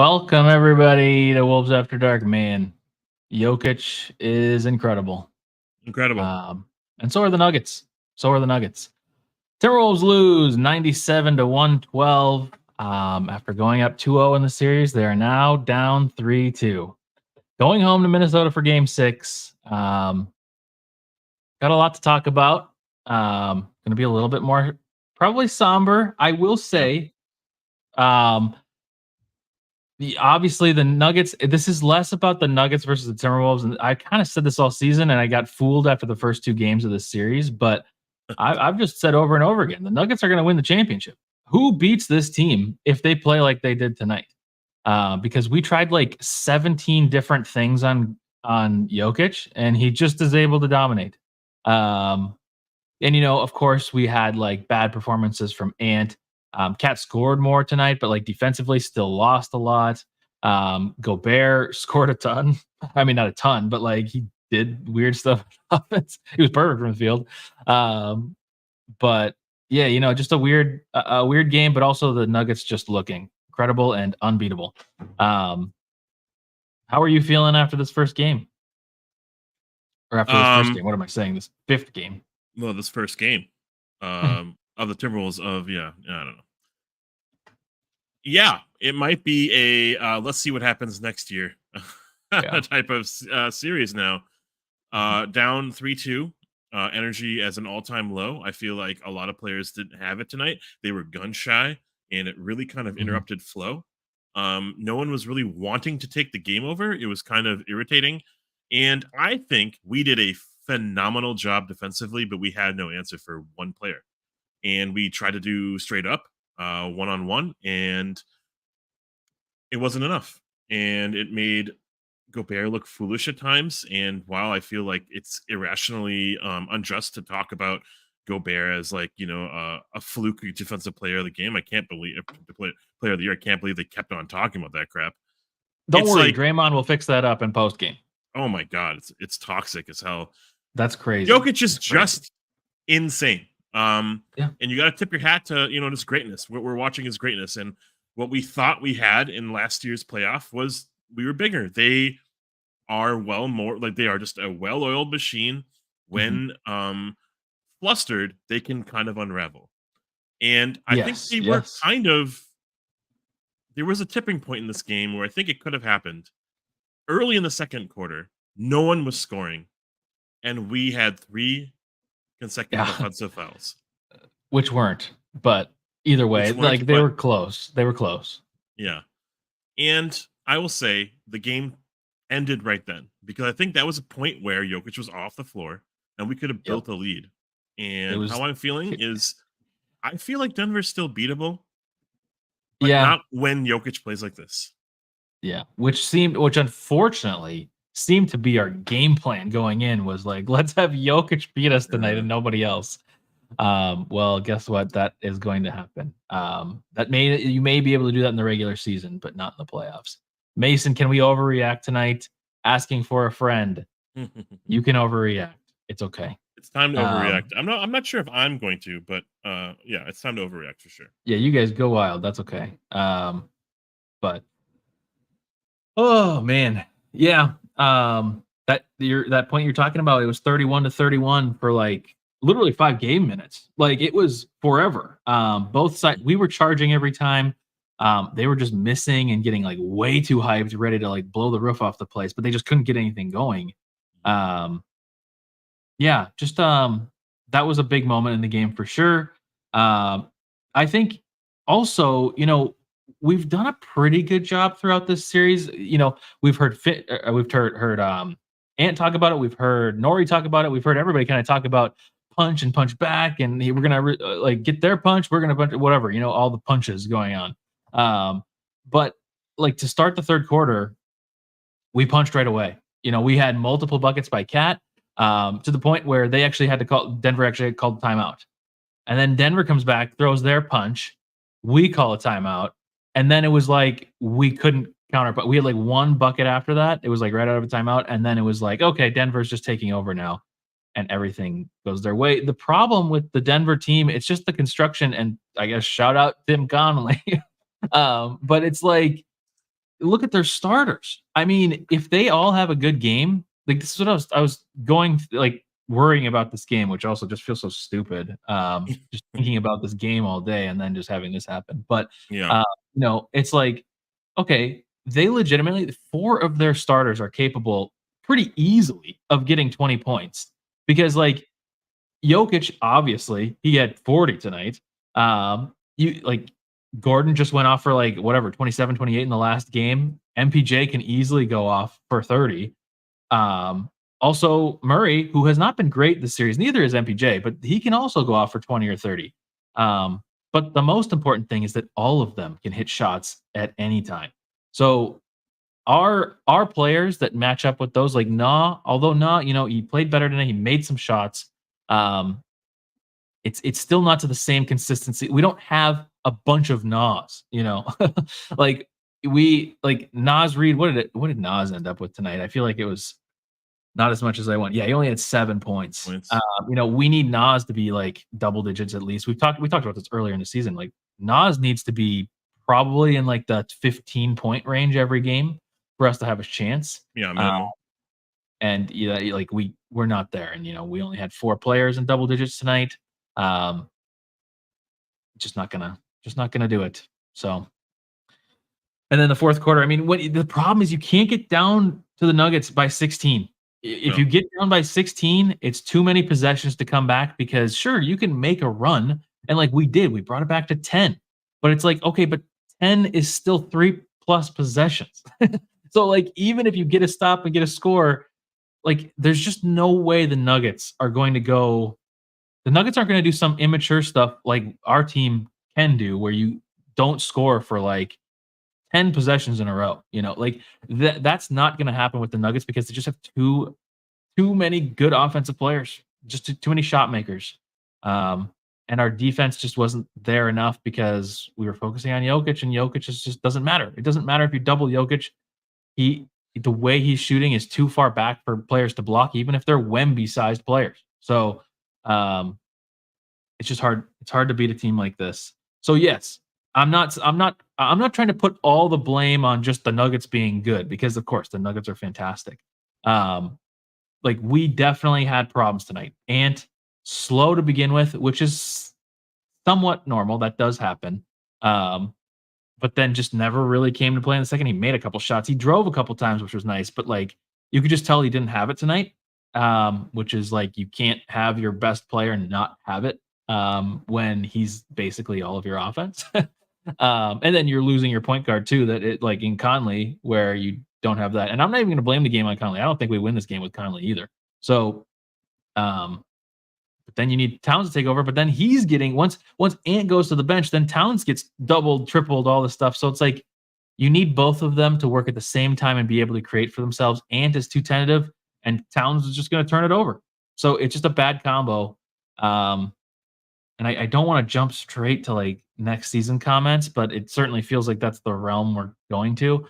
Welcome everybody to Wolves After Dark. Man, Jokic is incredible. Incredible. And so are the Nuggets. Timberwolves lose 97 to 112. After going up 2-0 in the series, they are now down 3-2. Going home to Minnesota for Game 6. Got a lot to talk about. Going to be a little bit more probably somber. I will say, obviously the Nuggets, this is less about the Nuggets versus the Timberwolves, and I kind of said this all season and I got fooled after the first two games of this series, but I've just said over and over again, the Nuggets are going to win the championship. Who beats this team if they play like they did tonight? Because we tried like 17 different things on Jokic, and he just is able to dominate. And of course, we had like bad performances from Ant. Cat scored more tonight, but like defensively still lost a lot. Gobert scored a ton. I mean, not a ton, but like he did weird stuff. He was perfect from the field. But yeah, just a weird game, but also the Nuggets just looking incredible and unbeatable. How are you feeling after this first game? Or after this first game? What am I saying? This fifth game? Well, this first game of the Timberwolves I don't know. Yeah, it might be a let's see what happens next year type of series now. Down 3-2, energy as an all-time low. I feel like a lot of players didn't have it tonight. They were gun shy, and it really kind of interrupted flow. No one was really wanting to take the game over. It was kind of irritating. And I think we did a phenomenal job defensively, but we had no answer for one player. And we tried to do straight up one-on-one, and it wasn't enough. And it made Gobert look foolish at times. And while I feel like it's irrationally unjust to talk about Gobert as like, a fluke defensive player of the game, I can't believe player of the year. I can't believe they kept on talking about that crap. Don't worry, Draymond will fix that up in post game. Oh my God, it's toxic as hell. That's crazy. Jokic is just insane. And you got to tip your hat to his greatness. What we're watching is greatness, and what we thought we had in last year's playoff was we were bigger. They are they are just a well-oiled machine. When flustered, they can kind of unravel. And I think they were kind of. There was a tipping point in this game where I think it could have happened early in the second quarter. No one was scoring, and we had 3 consecutive offensive fouls, which weren't. But either way, they were close. They were close. Yeah, and I will say the game ended right then, because I think that was a point where Jokic was off the floor, and we could have built a lead. And how I'm feeling is, I feel like Denver's still beatable. But not when Jokic plays like this. Yeah, which unfortunately seemed to be our game plan going in, was like, let's have Jokic beat us tonight and nobody else. Well, guess what? That is going to happen. You may be able to do that in the regular season, but not in the playoffs. Mason, can we overreact tonight? Asking for a friend. You can overreact. It's okay. It's time to overreact. I'm not sure if I'm going to, but it's time to overreact for sure. Yeah, you guys go wild. That's okay. But oh man, yeah. That point you're talking about, it was 31-31 for like literally 5 game minutes. Like it was forever. Both sides, we were charging every time. They were just missing and getting like way too hyped, ready to like blow the roof off the place, but they just couldn't get anything going. That was a big moment in the game for sure. I think also, we've done a pretty good job throughout this series. We've heard Ant talk about it. We've heard Nori talk about it. We've heard everybody kind of talk about punch and punch back, and we're gonna get their punch. We're gonna punch whatever. All the punches going on. But like to start the third quarter, we punched right away. We had multiple buckets by Cat. To the point where Denver actually called timeout. And then Denver comes back, throws their punch. We call a timeout. And then it was like we couldn't counter, but we had like one bucket after that. It was like right out of a timeout. And then it was like, okay, Denver's just taking over now. And everything goes their way. The problem with the Denver team, it's just the construction, and I guess shout out Tim Connolly. But it's like look at their starters. I mean, if they all have a good game, like this is what I was going like worrying about this game, which also just feels so stupid. Just thinking about this game all day and then just having this happen. But Yeah. it's like, okay, they legitimately 4 of their starters are capable pretty easily of getting 20 points because like Jokic, obviously, he had 40 tonight. You like Gordon just went off for like whatever 27, 28 in the last game. MPJ can easily go off for 30. Also Murray, who has not been great this series, neither is MPJ, but he can also go off for 20 or 30. But the most important thing is that all of them can hit shots at any time. So our players that match up with those, like Nah, although Nah, he played better tonight, he made some shots. Um, it's still not to the same consistency. We don't have a bunch of Nas, like like Naz Reid. What did Nas end up with tonight? I feel like it was not as much as I want. Yeah, he only had 7 points. Points. We need Nas to be like double digits at least. We talked about this earlier in the season. Like Nas needs to be probably in like the 15-point range every game for us to have a chance. Yeah, Uh, minimum. and like we're not there. And we only had 4 players in double digits tonight. Um, just not gonna do it. So, and then the fourth quarter, I mean, what the problem is you can't get down to the Nuggets by 16. If No. you get down by 16, it's too many possessions to come back because sure, you can make a run. And like we did, we brought it back to 10. But it's like, okay, but 10 is still 3 plus possessions. So like even if you get a stop and get a score, like there's just no way the Nuggets are going to go. The Nuggets aren't going to do some immature stuff like our team can do where you don't score for like 10 possessions in a row. Like that's not going to happen with the Nuggets because they just have too many good offensive players, just too many shot makers. And our defense just wasn't there enough because we were focusing on Jokic, and Jokic just doesn't matter. It doesn't matter if you double Jokic. The way he's shooting is too far back for players to block, even if they're Wemby-sized players. So it's just hard. It's hard to beat a team like this. So yes, I'm not trying to put all the blame on just the Nuggets being good because of course the Nuggets are fantastic. Like we definitely had problems tonight. Ant slow to begin with, which is somewhat normal. That does happen. But then just never really came to play in the second. He made a couple shots. He drove a couple times, which was nice, but like you could just tell he didn't have it tonight. Which is like you can't have your best player and not have it when he's basically all of your offense. And then you're losing your point guard too. That it like in Conley where you don't have that. And I'm not even going to blame the game on Conley. I don't think we win this game with Conley either. So, but then you need Towns to take over. But then he's getting once Ant goes to the bench, then Towns gets doubled, tripled, all this stuff. So it's like you need both of them to work at the same time and be able to create for themselves. Ant is too tentative, and Towns is just going to turn it over. So it's just a bad combo. And I don't want to jump straight to like next season comments, but it certainly feels like that's the realm we're going to.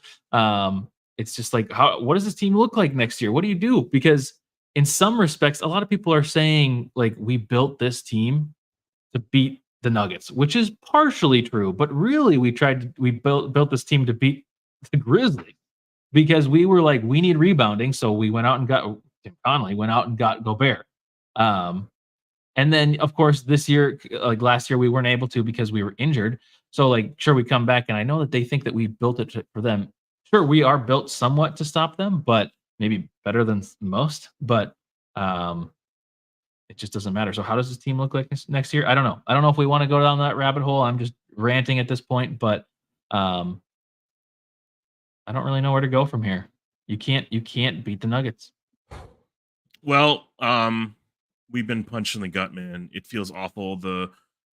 It's just like, what does this team look like next year? What do you do? Because in some respects, a lot of people are saying like we built this team to beat the Nuggets, which is partially true, but really we built this team to beat the Grizzlies because we were like, we need rebounding. So we went out and got Tim Connolly, went out and got Gobert. And then, of course, this year, like last year, we weren't able to because we were injured. So, like, sure, we come back, and I know that they think that we built it for them. Sure, we are built somewhat to stop them, but maybe better than most. But it just doesn't matter. So, how does this team look like next year? I don't know. I don't know if we want to go down that rabbit hole. I'm just ranting at this point, but I don't really know where to go from here. You can't beat the Nuggets. Well, we've been punched in the gut, man. It feels awful. The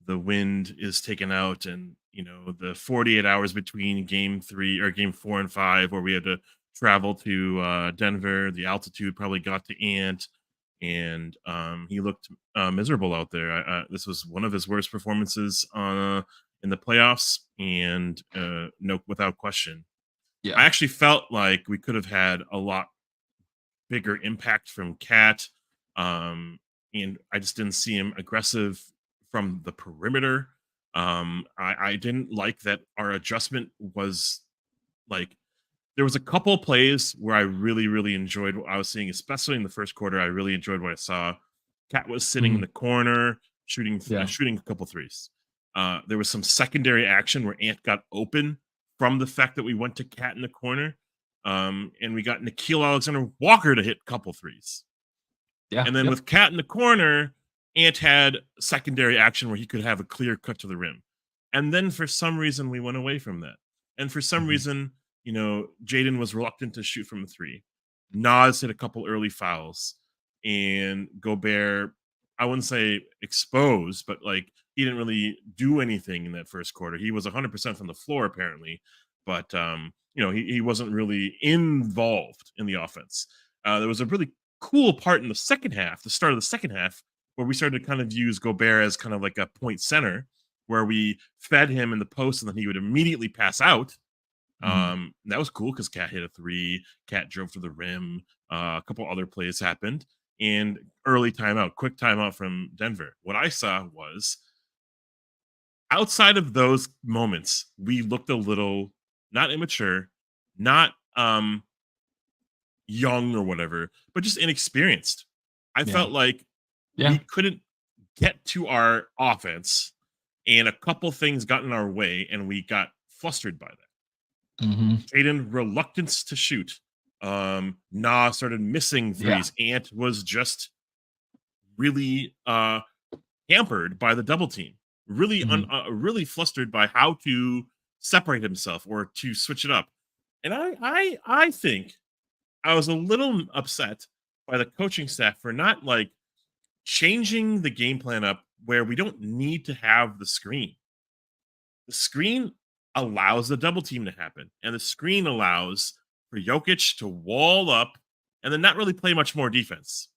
wind is taken out, and the 48 hours between game 3 or game 4 and 5 where we had to travel to Denver. The altitude probably got to Ant, and he looked miserable out there. This was one of his worst performances in the playoffs, and no, without question. Yeah. I actually felt like we could have had a lot bigger impact from Cat. And I just didn't see him aggressive from the perimeter. I didn't like that our adjustment was like there was a couple plays where I really, really enjoyed what I was seeing, especially in the first quarter. I really enjoyed what I saw. Cat was sitting in the corner, shooting a couple threes. There was some secondary action where Ant got open from the fact that we went to Cat in the corner. And we got Nickeil Alexander-Walker to hit a couple threes. Yeah. And then with Cat in the corner, Ant had secondary action where he could have a clear cut to the rim. And then for some reason, we went away from that. And for some reason, you know, Jaden was reluctant to shoot from the three. Naz hit a couple early fouls. And Gobert, I wouldn't say exposed, but like he didn't really do anything in that first quarter. He was 100% from the floor, apparently. But, you know, he wasn't really involved in the offense. There was a really cool part in the second half, the start of the second half, where we started to kind of use Gobert as kind of like a point center, where we fed him in the post and then he would immediately pass out. That was cool because Cat hit a three, Cat drove to the rim, a couple other plays happened, and quick timeout from Denver. What I saw was outside of those moments, we looked a little not immature, not young or whatever, but just inexperienced. I felt like we couldn't get to our offense, and a couple things got in our way, and we got flustered by that. Jaden reluctance to shoot. Nah started missing threes. Ant was just really hampered by the double team. Really, really flustered by how to separate himself or to switch it up. And I think I was a little upset by the coaching staff for not like changing the game plan up where we don't need to have the screen. The screen allows the double team to happen, and the screen allows for Jokic to wall up and then not really play much more defense.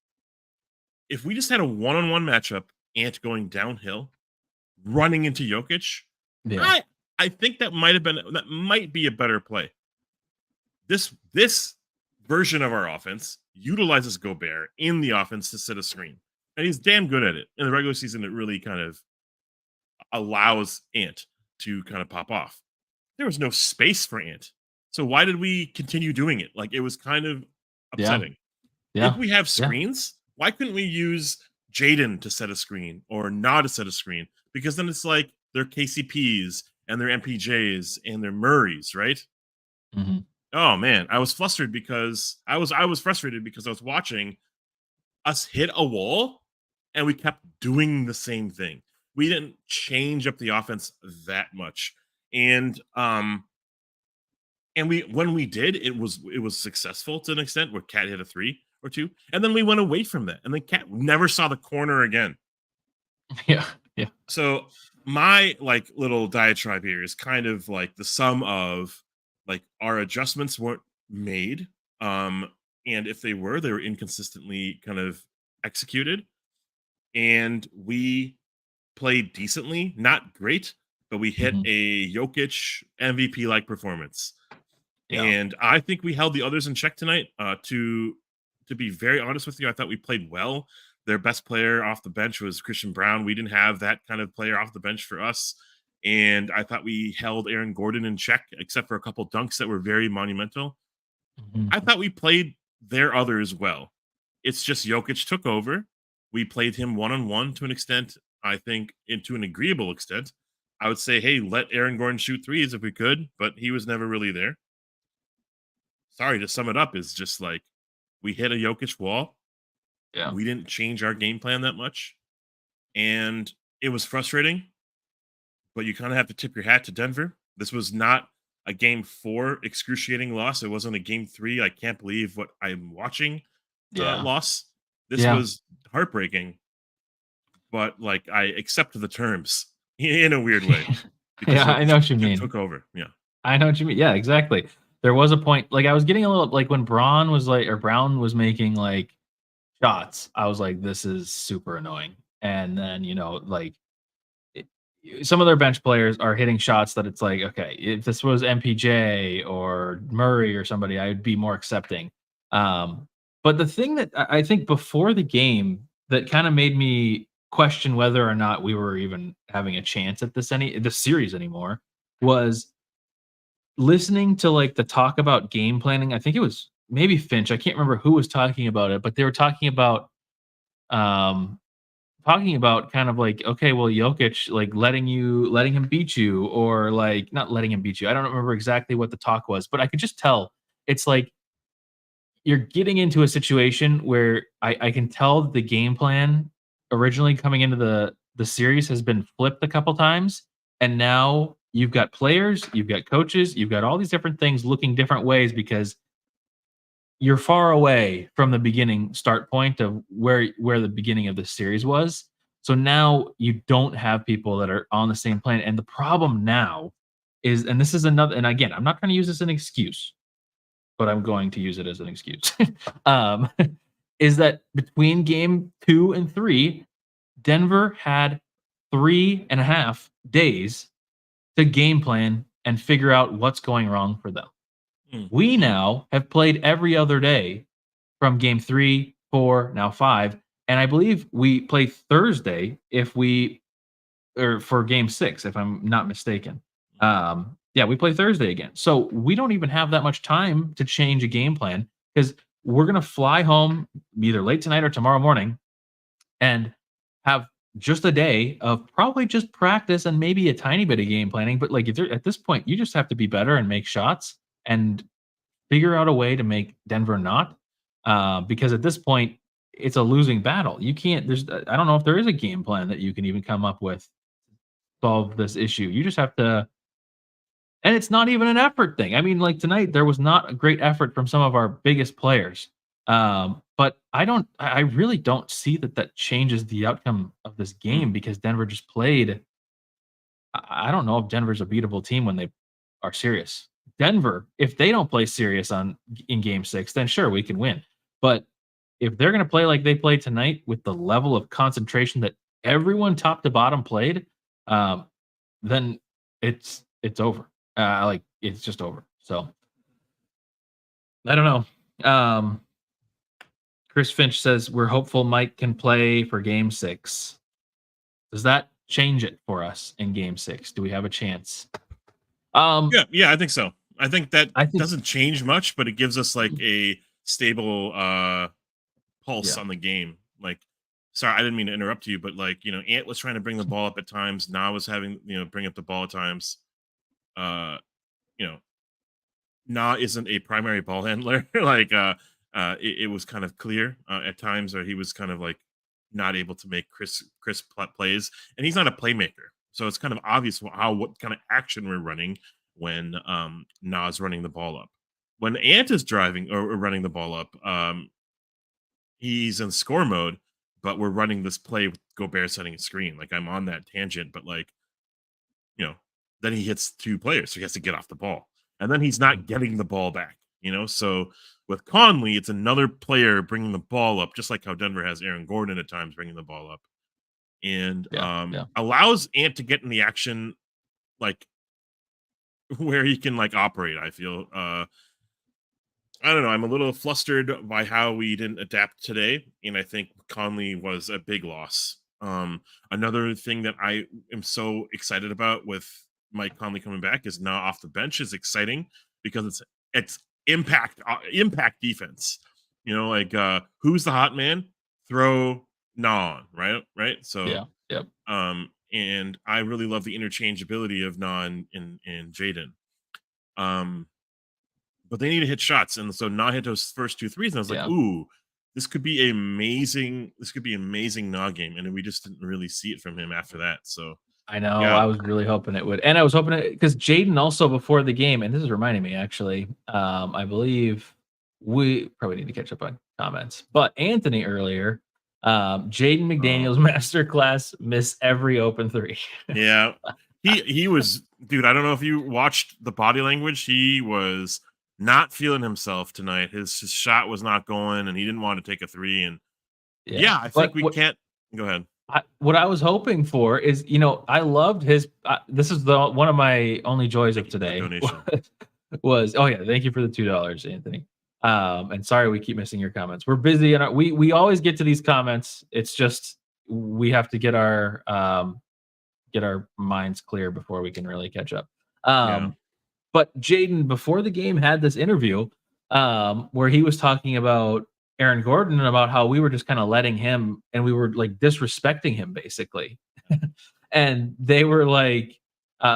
If we just had a one-on-one matchup, Ant going downhill, running into Jokic, I think that might be a better play. This version of our offense utilizes Gobert in the offense to set a screen, and he's damn good at it. In the regular season, it really kind of allows Ant to kind of pop off. There was no space for Ant, so why did we continue doing it? Like, it was kind of upsetting. If we have screens, why couldn't we use Jaden to set a screen or not to set a screen? Because then it's like they're KCPs and they're MPJs and they're Murrays, right? Oh man, I was frustrated because I was watching us hit a wall and we kept doing the same thing. We didn't change up the offense that much. And when we did, it was successful to an extent where Cat hit a three or two, and then we went away from that, and then Cat never saw the corner again. Yeah. So my like little diatribe here is kind of like the sum of like our adjustments weren't made, and if they were inconsistently kind of executed, and we played decently, not great, but we hit a Jokic MVP like performance. And I think we held the others in check tonight. To be very honest with you, I thought we played well. Their best player off the bench was Christian Brown. We didn't have that kind of player off the bench for us. And I thought we held Aaron Gordon in check, except for a couple dunks that were very monumental. I thought we played their others well. It's just Jokic took over. We played him one-on-one to an extent, I think, to an agreeable extent. I would say, hey, let Aaron Gordon shoot threes if we could, but he was never really there. Sorry, to sum it up, is just like we hit a Jokic wall. We didn't change our game plan that much. And it was frustrating, but you kind of have to tip your hat to Denver. This was not a game 4 excruciating loss. It wasn't a game 3. I can't believe what I'm watching loss. This was heartbreaking, but like I accept the terms in a weird way. I know what you mean. Took over. Yeah. I know what you mean. Yeah, exactly. There was a point, like I was getting a little like when Brown was making like shots, I was like, this is super annoying. And then, you know, like some of their bench players are hitting shots that it's like, okay, if this was MPJ or Murray or somebody, I'd be more accepting. But the thing that I think before the game that kind of made me question whether or not we were even having a chance at this series anymore was listening to like the talk about game planning, I think it was maybe Finch. I can't remember who was talking about it, but they were um talking about kind of like, okay, well, Jokic like letting him beat you, or like not letting him beat you. I don't remember exactly what the talk was, but I could just tell it's like you're getting into a situation where I can tell the game plan originally coming into the series has been flipped a couple times, and now you've got players, you've got coaches, you've got all these different things looking different ways because you're far away from the beginning start point of where the beginning of the series was. So now you don't have people that are on the same plan. And the problem now is, and this is another, and again, I'm not trying to use this as an excuse, but I'm going to use it as an excuse. um, is that between game 2 and 3, Denver had 3.5 days to game plan and figure out what's going wrong for them. We now have played every other day from game 3, 4, now 5, and I believe we play Thursday or for game 6, if I'm not mistaken. Yeah, we play Thursday again. So we don't even have that much time to change a game plan because we're gonna fly home either late tonight or tomorrow morning and have just a day of probably just practice and maybe a tiny bit of game planning. But like if you're at this point, you just have to be better and make shots and figure out a way to make Denver not, because at this point it's a losing battle. You can't. I don't know if there is a game plan that you can even come up with solve this issue. You just have to, and it's not even an effort thing. I mean, like tonight there was not a great effort from some of our biggest players, but I really don't see that changes the outcome of this game because Denver just played. I don't know if Denver's a beatable team when they are serious. Denver, if they don't play serious in game 6, then sure, we can win. But if they're going to play like they played tonight with the level of concentration that everyone top to bottom played, then it's over. Like it's just over. So I don't know. Chris Finch says we're hopeful Mike can play for game 6. Does that change it for us in game 6? Do we have a chance? Yeah, I think so. I think that doesn't change much, but it gives us like a stable pulse on the game. Like, sorry, I didn't mean to interrupt you, but like, Ant was trying to bring the ball up at times. Nah was having, bring up the ball at times. You know, Nah isn't a primary ball handler. Like, it was kind of clear at times where he was kind of like not able to make crisp plays, and he's not a playmaker. So it's kind of obvious what kind of action we're running when Nah's running the ball up. When Ant is driving or running the ball up, he's in score mode, but we're running this play with Gobert setting a screen. Like I'm on that tangent, but like, then he hits 2 players, so he has to get off the ball. And then he's not getting the ball back, So with Conley, it's another player bringing the ball up, just like how Denver has Aaron Gordon at times bringing the ball up. And allows Ant to get in the action, like where he can like operate. I feel I don't know. I'm a little flustered by how we didn't adapt today, and I think Conley was a big loss. Another thing that I am so excited about with Mike Conley coming back is now off the bench is exciting because it's impact defense. Like who's the hot man? Throw Nah on, right? So and I really love the interchangeability of Nah and Jaden. But they need to hit shots, and so Nah hit those first 2 threes, and I was like, ooh, this could be amazing. This could be an amazing Nah game, and we just didn't really see it from him after that. So I know I was really hoping it would, and I was hoping it because Jaden also before the game, and this is reminding me actually. I believe we probably need to catch up on comments, but Anthony earlier, Jaden McDaniels masterclass, miss every open 3. Yeah, he was, dude. I don't know if you watched the body language. He was not feeling himself tonight. His shot was not going, and he didn't want to take a 3. And I think we can't. Go ahead. What I was hoping for is, I loved his. This is one of my only joys of today. Was thank you for the $2, Anthony. And sorry we keep missing your comments. We're busy, and we always get to these comments. It's just we have to get our minds clear before we can really catch up. But Jaden, before the game, had this interview where he was talking about Aaron Gordon and about how we were just kind of letting him and we were like disrespecting him basically. And they were like,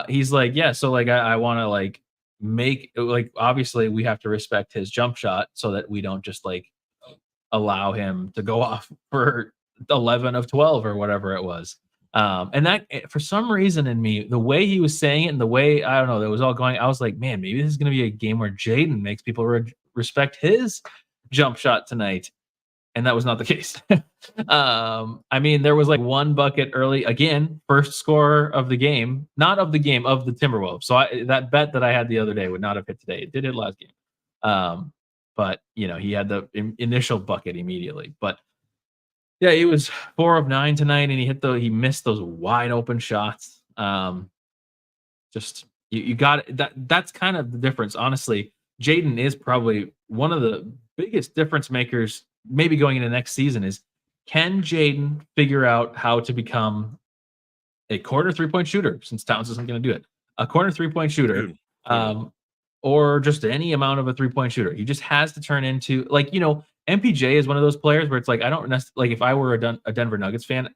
he's like, yeah, so like I want to like make like obviously we have to respect his jump shot so that we don't just like allow him to go off for 11 of 12 or whatever it was. And that for some reason in me, the way he was saying it and the way I don't know, that was all going, I was like, man, maybe this is going to be a game where Jaden makes people respect his jump shot tonight. And that was not the case. I mean, there was like one bucket early again, first score of the game, not of the game, of the Timberwolves. So that bet that I had the other day would not have hit today. It did hit last game. But you know, he had the initial bucket immediately. But yeah, he was 4 of 9 tonight, and he missed those wide open shots. Just you got that. That's kind of the difference, honestly. Jaden is probably one of the biggest difference makers. Maybe going into next season is can Jaden figure out how to become a corner 3-point shooter? Since Towns isn't going to do it, a corner 3-point shooter, or just any amount of a 3-point shooter. He just has to turn into like MPJ is one of those players where it's like I don't like if I were a Denver Nuggets fan,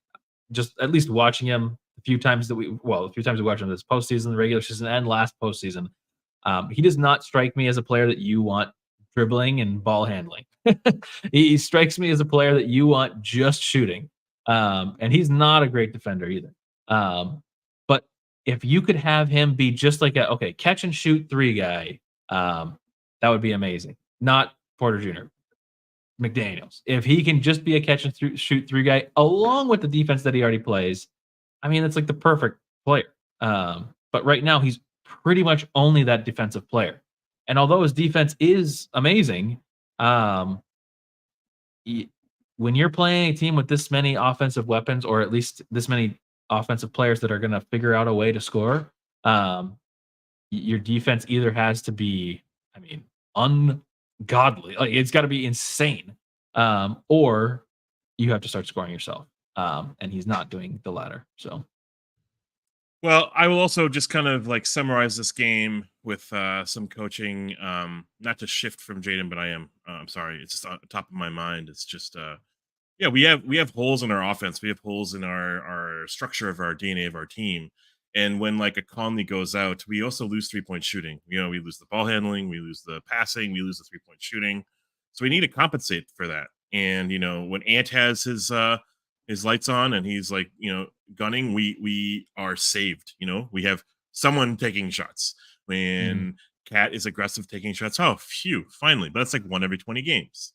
just at least watching him a few times we watched him this postseason, the regular season, and last postseason. He does not strike me as a player that you want dribbling and ball handling. He strikes me as a player that you want just shooting. And he's not a great defender either. But if you could have him be just like a catch and shoot 3 guy, that would be amazing. Not Porter Jr. McDaniels. If he can just be a catch and shoot 3 guy along with the defense that he already plays, I mean, it's like the perfect player. But right now he's pretty much only that defensive player. And although his defense is amazing, when you're playing a team with this many offensive weapons, or at least this many offensive players that are going to figure out a way to score, your defense either has to be, I mean, ungodly. Like it's got to be insane, or you have to start scoring yourself. And he's not doing the latter. So. Well, I will also just kind of like summarize this game with some coaching, not to shift from Jaden, but I'm sorry. It's just on top of my mind. It's just, yeah, we have holes in our offense. We have holes in our structure of our DNA of our team. And when like a Conley goes out, we also lose 3-point shooting. We lose the ball handling, we lose the passing, we lose the 3-point shooting. So we need to compensate for that. And, when Ant has his lights on and he's like, gunning, we are saved. We have someone taking shots. When Cat is aggressive taking shots, oh phew, finally. But that's like 1 every 20 games.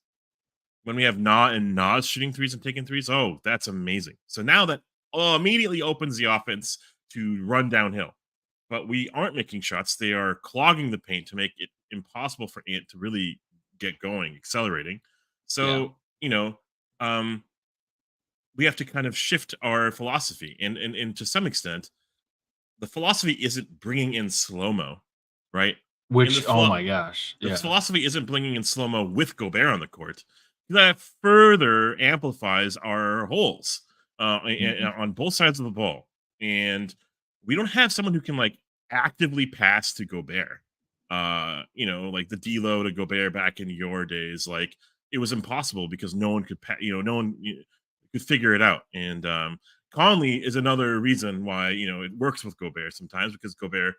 When we have Naw and Naz shooting threes and taking threes, oh, that's amazing. So now that immediately opens the offense to run downhill. But we aren't making shots. They are clogging the paint to make it impossible for Ant to really get going, accelerating. So, we have to kind of shift our philosophy. And to some extent, the philosophy isn't bringing in slow-mo, right? Which, oh my gosh. The philosophy isn't bringing in slow-mo with Gobert on the court. That further amplifies our holes on both sides of the ball. And we don't have someone who can like actively pass to Gobert. Like the D-Lo to Gobert back in your days, like it was impossible because no one could no one could figure it out. And Conley is another reason why it works with Gobert sometimes, because Gobert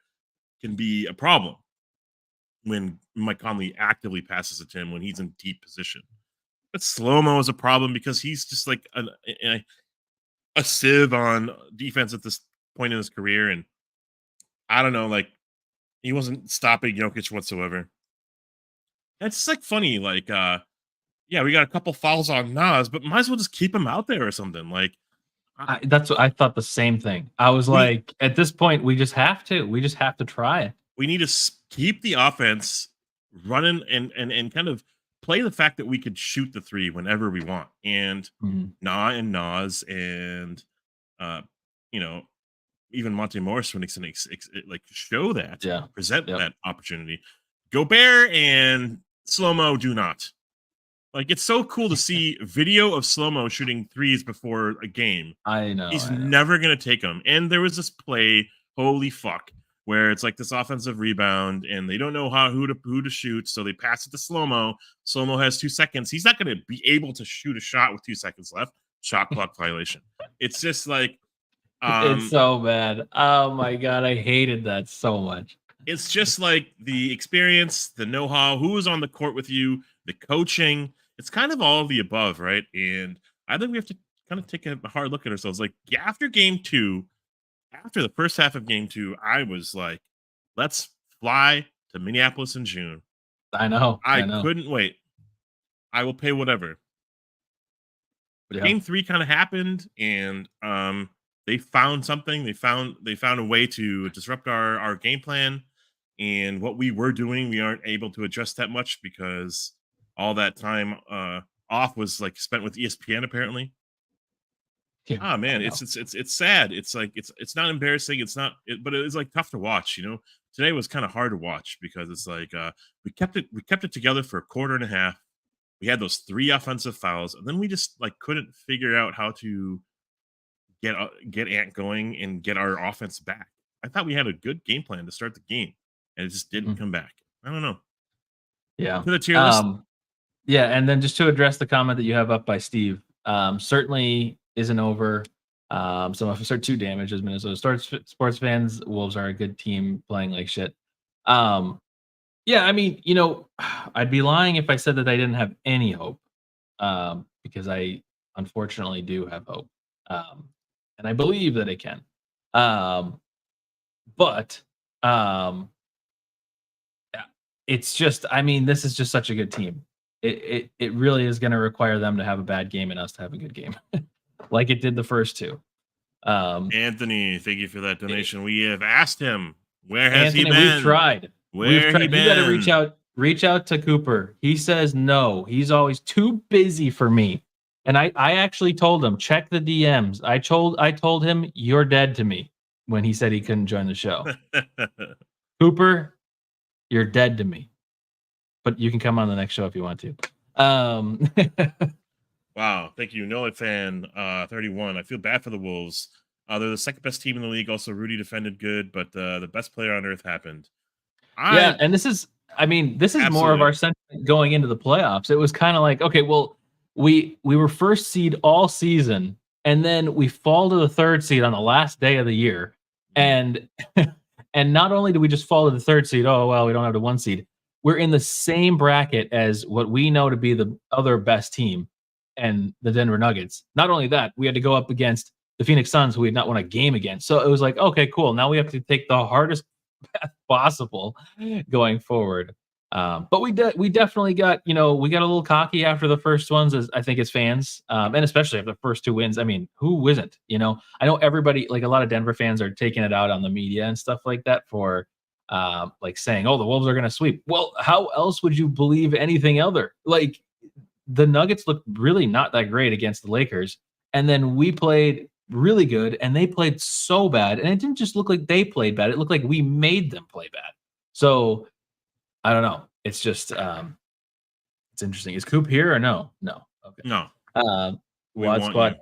can be a problem when Mike Conley actively passes it to him when he's in deep position. But slow-mo is a problem because he's just like a sieve on defense at this point in his career. And I don't know, like he wasn't stopping Jokic whatsoever. It's just like funny, like yeah, we got a couple fouls on Naz, but might as well just keep him out there or something. Like that's what I thought, the same thing. I was like, at this point, we just have to try it. We need to keep the offense running and kind of play the fact that we could shoot the 3 whenever we want. And Naw and Naz and even Monte Morris when it's like show that, present that opportunity. Gobert and slow-mo do not. Like it's so cool to see video of slow-mo shooting 3s before a game. I know he's never gonna take them. And there was this play, holy fuck, where it's like this offensive rebound and they don't know who to shoot, so they pass it to Slow-Mo. Slow-Mo has 2 seconds. He's not going to be able to shoot a shot with 2 seconds left. Shot clock violation. It's just like It's so bad. Oh my god, I hated that so much. It's just like the experience, the know-how, who is on the court with you, the coaching. It's kind of all of the above, right? And I think we have to kind of take a hard look at ourselves. Like after game 2, after the first half of game 2, I was like, let's fly to Minneapolis in June. I know. I couldn't wait. I will pay whatever. But game 3 kind of happened, and they found something. They found a way to disrupt our game plan, and what we were doing, we aren't able to adjust that much because all that time off was like spent with ESPN apparently. Yeah, oh man, it's sad. It's like it's not embarrassing. It's not, but it was like tough to watch. Today was kind of hard to watch because it's like we kept it together for a quarter and a half. We had those 3 offensive fouls, and then we just like couldn't figure out how to get Ant going and get our offense back. I thought we had a good game plan to start the game, and it just didn't come back. I don't know. Yeah. To the tier list. Yeah, and then just to address the comment that you have up by Steve, certainly isn't over. Some of us are 2 damage as Minnesota sports fans. Wolves are a good team playing like shit. Yeah, I mean, I'd be lying if I said that I didn't have any hope, because I unfortunately do have hope, and I believe that it can. But yeah, it's just, I mean, this is just such a good team. It really is going to require them to have a bad game and us to have a good game, like it did the first 2. Anthony, thank you for that donation. We have asked him, where has Anthony, he been? We've tried. Where he been? You got to reach out to Cooper. He says no. He's always too busy for me. And I actually told him, check the DMs. I told him you're dead to me when he said he couldn't join the show. Cooper, you're dead to me. But you can come on the next show if you want to. Wow, thank you, Nolan fan 31. I feel bad for the Wolves. They're the second best team in the league. Also, Rudy defended good, but the best player on earth happened. Yeah, and this is more of our sentiment going into the playoffs. It was kind of like, okay, well, we were first seed all season, and then we fall to the 3rd seed on the last day of the year, and not only do we just fall to the 3rd seed, oh well, we don't have the 1 seed. We're in the same bracket as what we know to be the other best team, and the Denver Nuggets. Not only that, we had to go up against the Phoenix Suns, who we had not won a game against. So it was like, okay, cool. Now we have to take the hardest path possible going forward. But we definitely got, we got a little cocky after the first ones, as I think as fans, and especially after the first 2 wins. I mean, who isn't? I know everybody, like a lot of Denver fans, are taking it out on the media and stuff like that for like saying, oh, the Wolves are going to sweep. Well, how else would you believe anything other? Like, the Nuggets looked really not that great against the Lakers, and then we played really good, and they played so bad, and it didn't just look like they played bad. It looked like we made them play bad. So I don't know. It's just it's interesting. Is Coop here or no? No. Okay. No. Wad Squad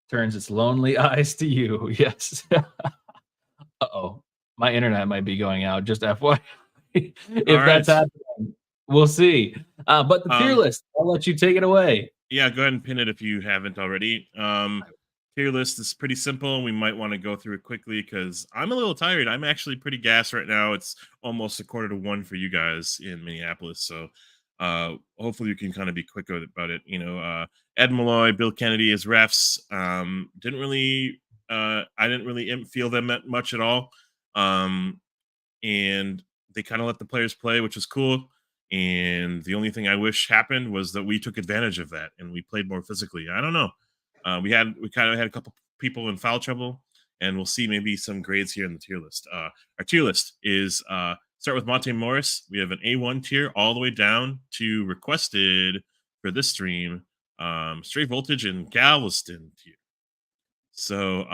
turns its lonely eyes to you. Yes. Uh-oh. My internet might be going out. Just FYI. If that's happening, we'll see. But the tier list, I'll let you take it away. Yeah, go ahead and pin it if you haven't already. Tier list is pretty simple. We might want to go through it quickly because I'm a little tired. I'm actually pretty gassed right now. It's almost 1:45 for you guys in Minneapolis. So hopefully you can kind of be quick about it. Ed Malloy, Bill Kennedy as refs. I didn't really feel them much at all. And they kind of let the players play, which was cool. And the only thing I wish happened was that we took advantage of that and we played more physically. I don't know. We kind of had a couple people in foul trouble, and we'll see maybe some grades here in the tier list. Our tier list is start with Monte Morris. We have an A1 tier all the way down to requested for this stream, Straight Voltage and Galveston tier. So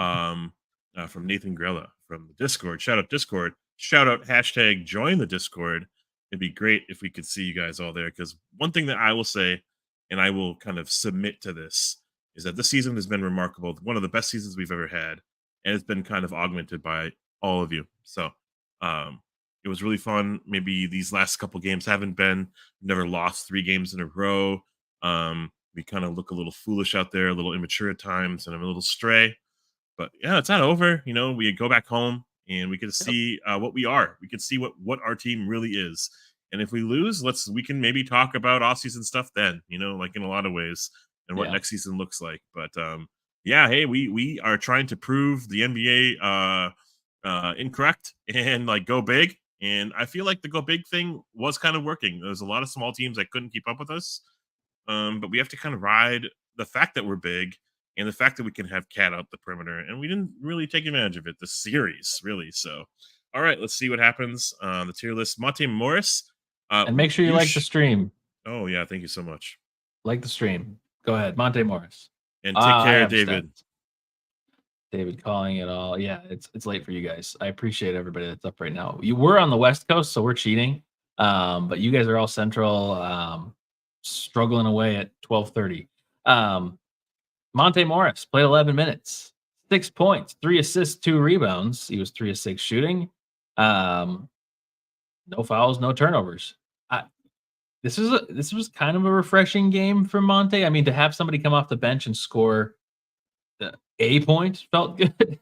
from Nathan Grella from the Discord. Shout out Discord. Shout out hashtag join the Discord. It'd be great if we could see you guys all there, because one thing that I will say, and I will kind of submit to this, is that this season has been remarkable. One of the best seasons we've ever had. And it's been kind of augmented by all of you. So It was really fun. Maybe these last couple games haven't been. Never lost 3 games in a row. We kind of look a little foolish out there, a little immature at times, and I'm a little stray. But yeah, it's not over. We go back home and we can Yep. see what we are. We can see what our team really is. And if we lose, we can maybe talk about off-season stuff then. Like in a lot of ways, and what Yeah. next season looks like. But yeah, hey, we are trying to prove the NBA incorrect and like go big. And I feel like the go big thing was kind of working. There's a lot of small teams that couldn't keep up with us. But we have to kind of ride the fact that we're big and the fact that we can have Cat out the perimeter. And we didn't really take advantage of it this series, really. So, all right, let's see what happens on the tier list. Monte Morris. And make sure you like the stream. Oh, yeah. Thank you so much. Like the stream. Go ahead. Monte Morris. And take care, David. David calling it all. Yeah, it's late for you guys. I appreciate everybody that's up right now. You were on the West Coast, so we're cheating. But you guys are all Central, struggling away at 12:30. Monte Morris played 11 minutes, 6 points, 3 assists, 2 rebounds. He was 3 of 6 shooting. No fouls, no turnovers. This was kind of a refreshing game for Monte. I mean, to have somebody come off the bench and score a point felt good.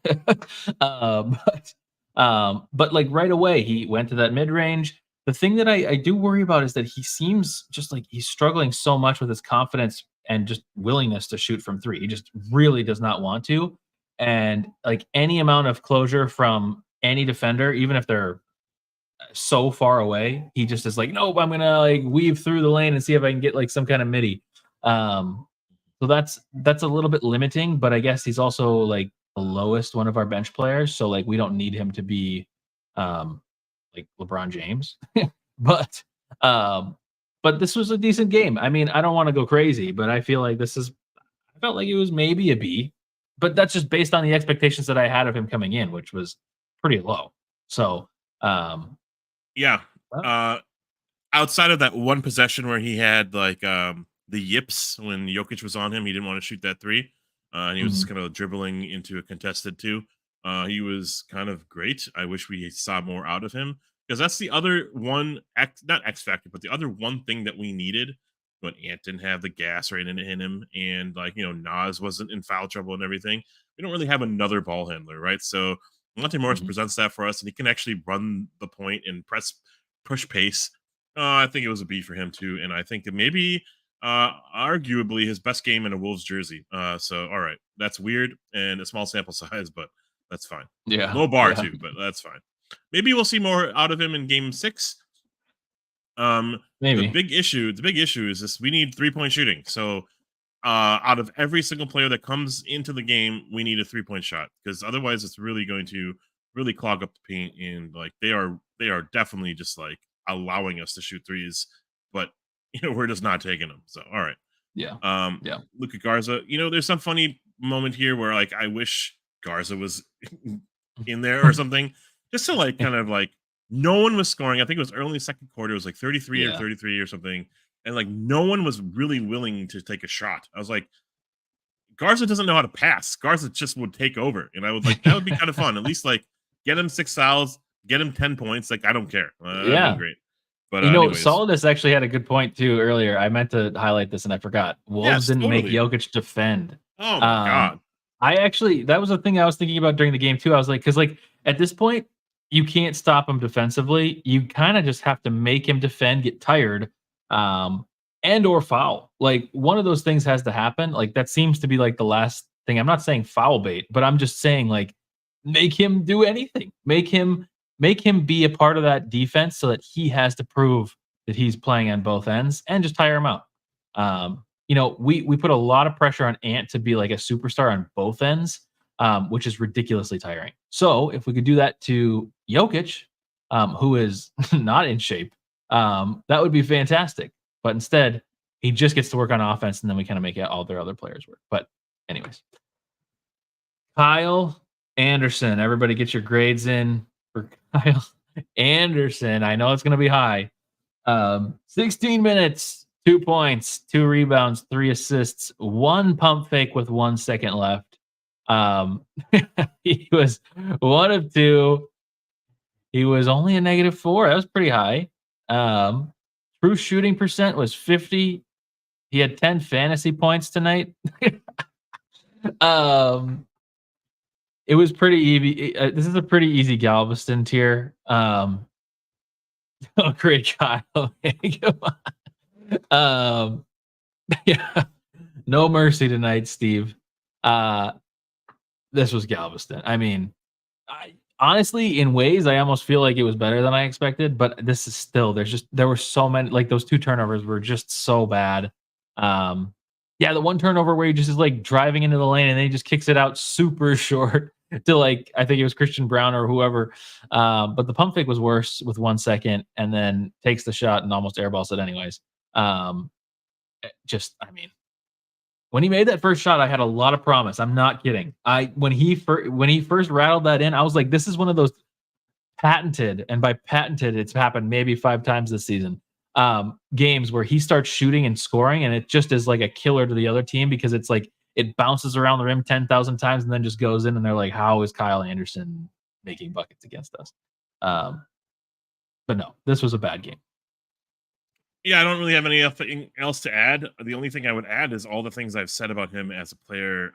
But like right away, he went to that mid range. The thing that I do worry about is that he seems just like he's struggling so much with his confidence and just willingness to shoot from 3. He just really does not want to. And like any amount of closure from any defender, even if they're so far away, he just is like, nope, I'm gonna like weave through the lane and see if I can get like some kind of midi. So that's a little bit limiting, but I guess he's also like the lowest one of our bench players. So like we don't need him to be like LeBron James. but this was a decent game. I mean, I don't want to go crazy, but I feel like I felt like it was maybe a B, but that's just based on the expectations that I had of him coming in, which was pretty low. So yeah. Outside of that one possession where he had like the yips when Jokic was on him, he didn't want to shoot that 3. And he was just kind of dribbling into a contested 2. He was kind of great. I wish we saw more out of him because that's the other one, not X factor, but the other one thing that we needed. But Ant didn't have the gas right in him, and like Naz wasn't in foul trouble and everything. We don't really have another ball handler, right? So Monte Morris presents that for us, and he can actually run the point and push pace. I think it was a B for him too, and I think that maybe arguably his best game in a Wolves jersey. So all right, that's weird and a small sample size, but that's fine. Yeah, low bar too, but that's fine. Maybe we'll see more out of him in game 6. Maybe the big issue is this: we need 3-point shooting. So out of every single player that comes into the game, we need a 3-point shot because otherwise it's really going to really clog up the paint, and like they are definitely just like allowing us to shoot threes, but we're just not taking them. So all right. Yeah. Luka Garza, there's some funny moment here where like I wish Garza was in there or something, just to like kind of like no one was scoring. I think it was early second quarter. It was like 33 or 33 or something. And like no one was really willing to take a shot. I was like, Garza doesn't know how to pass. Garza just would take over. And I was like, that would be kind of fun. At least like get him 6 fouls, get him 10 points. Like, I don't care. That'd be great. But Solidus actually had a good point too earlier. I meant to highlight this and I forgot. Wolves didn't make Jokic defend. Oh my God. That was the thing I was thinking about during the game too. I was like, because like at this point, you can't stop him defensively. You kind of just have to make him defend, get tired, and or foul. Like one of those things has to happen. Like that seems to be like the last thing. I'm not saying foul bait, but I'm just saying like make him do anything. Make him be a part of that defense so that he has to prove that he's playing on both ends and just tire him out. We put a lot of pressure on Ant to be like a superstar on both ends, which is ridiculously tiring. So if we could do that to Jokic, who is not in shape, that would be fantastic. But instead, he just gets to work on offense, and then we kind of make all their other players work. But anyways, Kyle Anderson, everybody get your grades in for Kyle Anderson. I know it's going to be high. 16 minutes, 2 points, 2 rebounds, 3 assists, 1 pump fake with 1 second left. He was 1 of 2. He was only a -4. That was pretty high. True shooting percent was 50. He had 10 fantasy points tonight. um, it was pretty easy. This is a pretty easy Galveston tier. Oh, great, Kyle. Come on. Yeah, no mercy tonight, Steve. This was Galveston. I mean, honestly, in ways, I almost feel like it was better than I expected. But this is still there were so many, like those 2 turnovers were just so bad. Yeah, the one turnover where he just is like driving into the lane and then he just kicks it out super short to like I think it was Christian Brown or whoever. But the pump fake was worse with 1 second and then takes the shot and almost airballs it anyways. I mean, when he made that first shot, I had a lot of promise. I'm not kidding. When he first rattled that in, I was like, this is one of those patented, and by patented, it's happened maybe 5 times this season. Games where he starts shooting and scoring, and it just is like a killer to the other team because it's like it bounces around the rim 10,000 times and then just goes in, and they're like, "How is Kyle Anderson making buckets against us?" But no, this was a bad game. Yeah, I don't really have anything else to add. The only thing I would add is all the things I've said about him as a player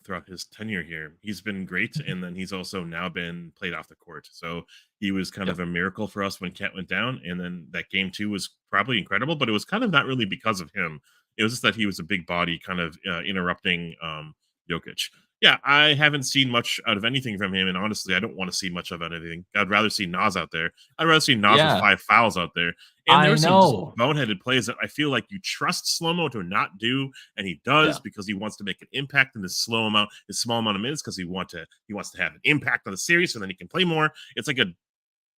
throughout his tenure here. He's been great, and then he's also now been played off the court. So he was kind of a miracle for us when Cat went down, and then that game 2 was probably incredible, but it was kind of not really because of him. It was just that he was a big body kind of interrupting Jokic. Yeah, I haven't seen much out of anything from him, and honestly, I don't want to see much of anything. I'd rather see Naz out there. I'd rather see Naz with 5 fouls out there. And there were some boneheaded plays that I feel like you trust Slow-Mo to not do, and he does because he wants to make an impact in this small amount of minutes because he wants to have an impact on the series, so then he can play more. It's like a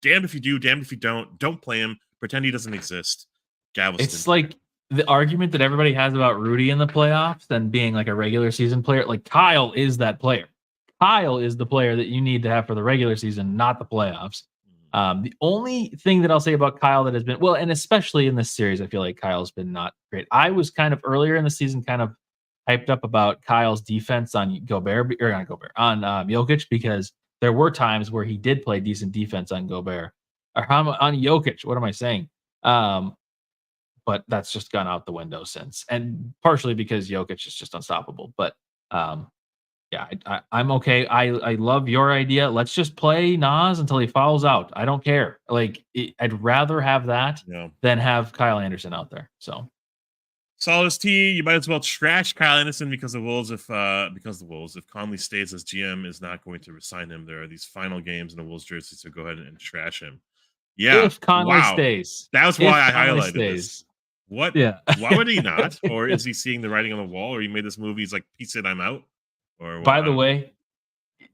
damned if you do, damned if you don't play him, pretend he doesn't exist. Galveston. It's like the argument that everybody has about Rudy in the playoffs and being like a regular season player. Like Kyle is that player. Kyle is the player that you need to have for the regular season, not the playoffs. The only thing that I'll say about Kyle that has been well, and especially in this series, I feel like Kyle's been not great. I was kind of earlier in the season, kind of hyped up about Kyle's defense on Gobert or not Gobert on Jokic because there were times where he did play decent defense on Gobert or on Jokic. What am I saying? But that's just gone out the window since, and partially because Jokic is just unstoppable. But yeah, I'm okay. I love your idea. Let's just play Naz until he fouls out. I don't care. Like I'd rather have that than have Kyle Anderson out there. So Solace T, you might as well trash Kyle Anderson because the Wolves. If Conley stays as GM is not going to resign him, there are these final games in the Wolves jersey, so go ahead and trash him. Yeah, if Conley stays, that was why I highlighted this. What? Yeah. Why would he not? Or is he seeing the writing on the wall? Or he made this movie? He's like, "Peace it, I'm out." Or by the way,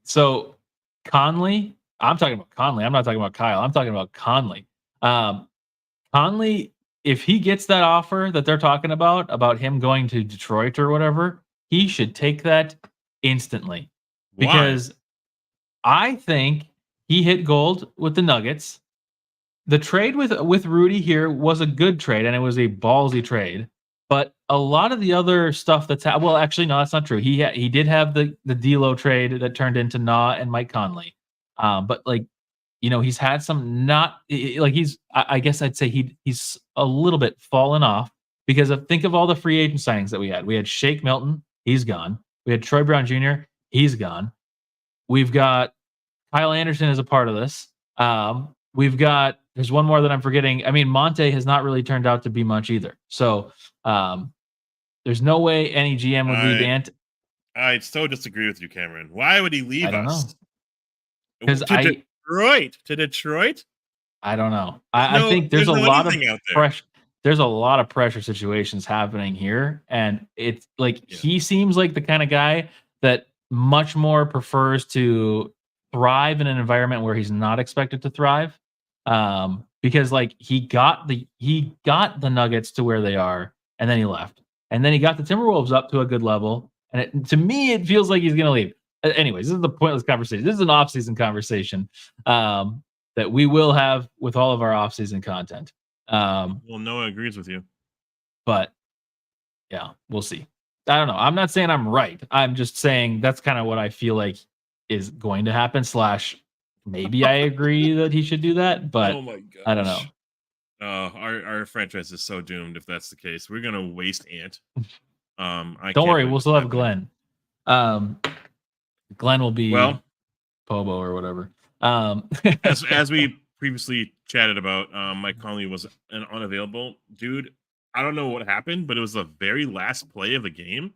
so Conley, I'm talking about Conley. I'm not talking about Kyle. I'm talking about Conley. Conley, if he gets that offer that they're talking about him going to Detroit or whatever, he should take that instantly. Why? Because I think he hit gold with the Nuggets. The trade with Rudy here was a good trade, and it was a ballsy trade. But a lot of the other stuff well, actually, no, that's not true. He did have the D'Lo trade that turned into Naw and Mike Conley. But like, he's had some not like I guess I'd say he's a little bit fallen off because think of all the free agent signings that we had. We had Shake Milton, he's gone. We had Troy Brown Jr., he's gone. We've got Kyle Anderson as a part of this. We've got there's one more that I'm forgetting. I mean, Monte has not really turned out to be much either. So there's no way any GM would leave Ant. I so disagree with you, Cameron. Why would he leave I don't us? Because To Detroit? I don't know. I think there's a lot of pressure. There's a lot of pressure situations happening here, and it's like he seems like the kind of guy that much more prefers to thrive in an environment where he's not expected to thrive. Because like he got the Nuggets to where they are, and then he left, and then he got the Timberwolves up to a good level, and to me it feels like he's gonna leave. Anyways, this is the pointless conversation. This is an offseason conversation that we will have with all of our offseason content. Well, Noah agrees with you, but yeah, we'll see. I don't know. I'm not saying I'm right. I'm just saying that's kind of what I feel like is going to happen. maybe I agree that he should do that, but Oh my gosh. I don't know. Our franchise is so doomed if that's the case. We're gonna waste Ant. I Don't can't worry, believe we'll it's still have happening. Glenn. Glenn will be Well, Pobo or whatever. as we previously chatted about, Mike Conley was unavailable. Dude, I don't know what happened, but it was the very last play of the game.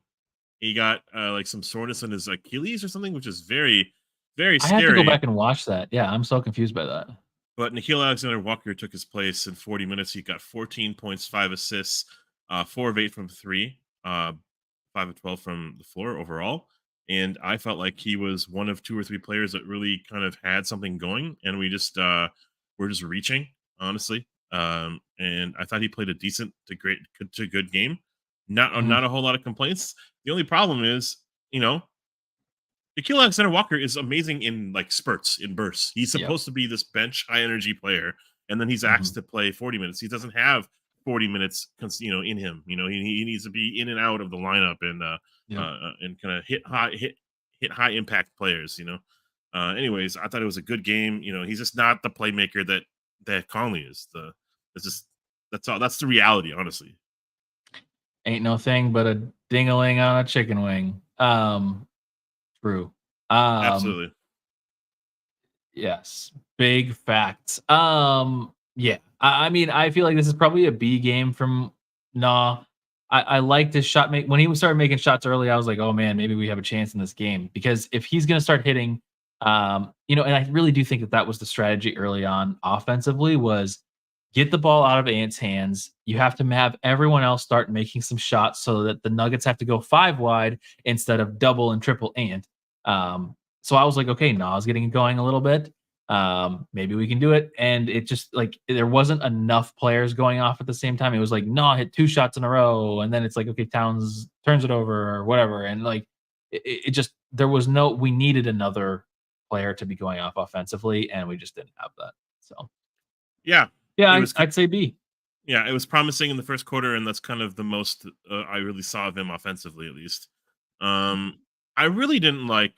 He got like some soreness in his Achilles or something, which is very, very I have to go scary. back and watch that. Yeah, I'm so confused by that. But Nickeil Alexander-Walker took his place in 40 minutes. He got 14 points, 5 assists, 4 of 8 from 3, 5 of 12 from the floor overall. And I felt like he was one of 2 or 3 players that really kind of had something going. And we just we're just reaching, honestly. And I thought he played a decent to good game. Not a whole lot of complaints. The only problem is, Nickeil Alexander-Walker is amazing in like spurts, in bursts. He's Yep. supposed to be this bench high energy player, and then he's asked to play 40 minutes. He doesn't have 40 minutes, in him. He needs to be in and out of the lineup and kind of hit high impact players. Anyways, I thought it was a good game. He's just not the playmaker that Conley is. That's all. That's the reality, honestly. Ain't no thing but a ding-a-ling on a chicken wing. True. Absolutely. Yes. Big facts. Yeah. I mean, I feel like this is probably a B game from Naw. I liked his shot when he started making shots early, I was like, oh man, maybe we have a chance in this game. Because if he's gonna start hitting, and I really do think that was the strategy early on offensively was get the ball out of Ant's hands. You have to have everyone else start making some shots so that the Nuggets have to go 5 wide instead of double and triple Ant. So I was like, okay, Naw's getting it going a little bit. Maybe we can do it. And it just like there wasn't enough players going off at the same time. It was like Naw hit 2 shots in a row, and then it's like, okay, Towns turns it over or whatever. And like it just we needed another player to be going off offensively, and we just didn't have that. So yeah, I'd say B. Yeah, it was promising in the first quarter, and that's kind of the most I really saw of him offensively, at least. I really didn't like.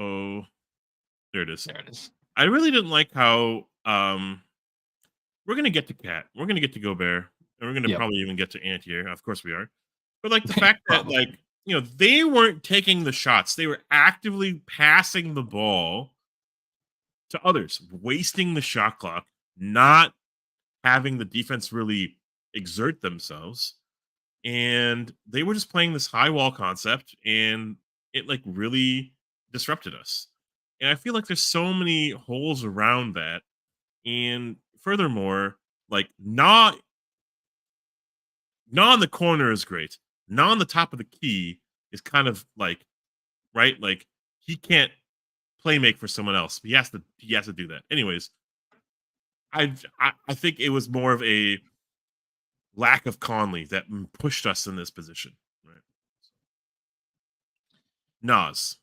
Oh, there it is. There it is. I really didn't like how we're gonna get to Cat, we're gonna get to Gobert, and we're gonna probably even get to Ant here. Of course we are, but like the fact that they weren't taking the shots, they were actively passing the ball to others, wasting the shot clock, not having the defense really exert themselves, and they were just playing this high wall concept, and it like really disrupted us. And I feel like there's so many holes around that. And furthermore, like Naw in the corner is great. Naw on the top of the key is kind of like, right? Like he can't play make for someone else. He has to do that. Anyways, I think it was more of a lack of Conley that pushed us in this position. Right. Naz.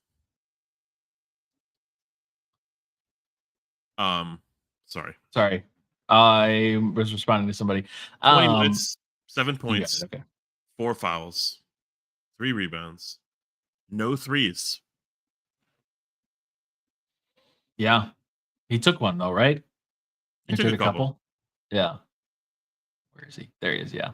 Sorry. I was responding to somebody. 20 minutes, 7 points, okay. 4 fouls, 3 rebounds, no threes. Yeah. He took one though, right? He took a couple. Yeah. Where is he? There he is. Yeah.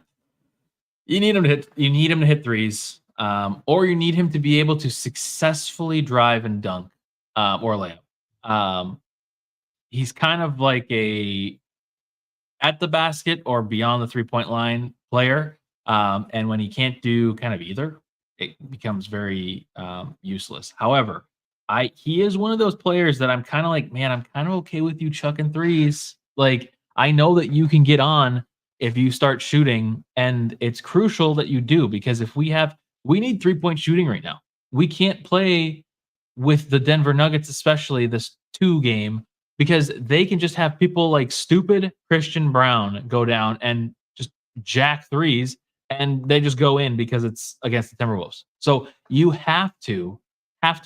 You need him to hit threes. Or you need him to be able to successfully drive and dunk or layup. He's kind of like a at the basket or beyond the 3-point line player. And when he can't do kind of either, it becomes very useless. However, he is one of those players that I'm kind of like, man, I'm kind of okay with you chucking threes. Like, I know that you can get on if you start shooting, and it's crucial that you do, because if we need 3-point shooting right now. We can't play with the Denver Nuggets, especially this 2 game, because they can just have people like stupid Christian Brown go down and just jack threes, and they just go in because it's against the Timberwolves. So you have to have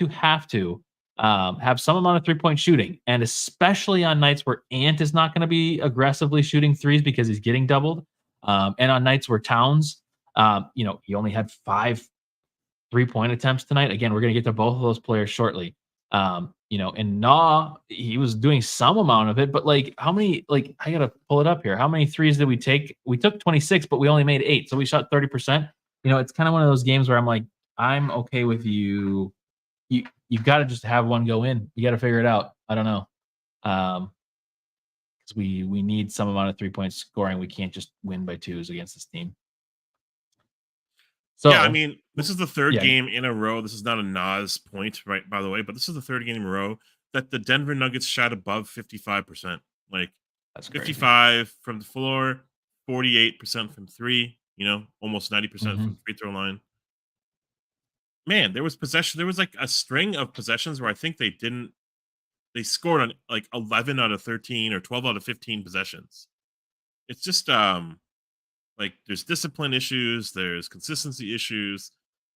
some amount of 3-point shooting, and especially on nights where Ant is not going to be aggressively shooting threes because he's getting doubled, and on nights where Towns, he only had 5 3-point attempts tonight. Again, we're going to get to both of those players shortly. in Naw, he was doing some amount of it, but like how many, like I gotta pull it up here. How many threes did we take? We took 26, but we only made 8. So we shot 30%. It's kind of one of those games where I'm like, I'm okay with you. You've got to just have one go in. You got to figure it out. I don't know. Because we need some amount of 3-point scoring. We can't just win by twos against this team. So yeah, I mean, this is the third yeah. game in a row. This is not a Nas point, right? By the way, but this is the third game in a row that the Denver Nuggets shot above 55%. Like That's crazy. 55 from the floor, 48% from three. Almost 90% from the free throw line. Man, there was possession. There was like a string of possessions where I think they scored on like 11 out of 13 or 12 out of 15 possessions. It's just like there's discipline issues, there's consistency issues,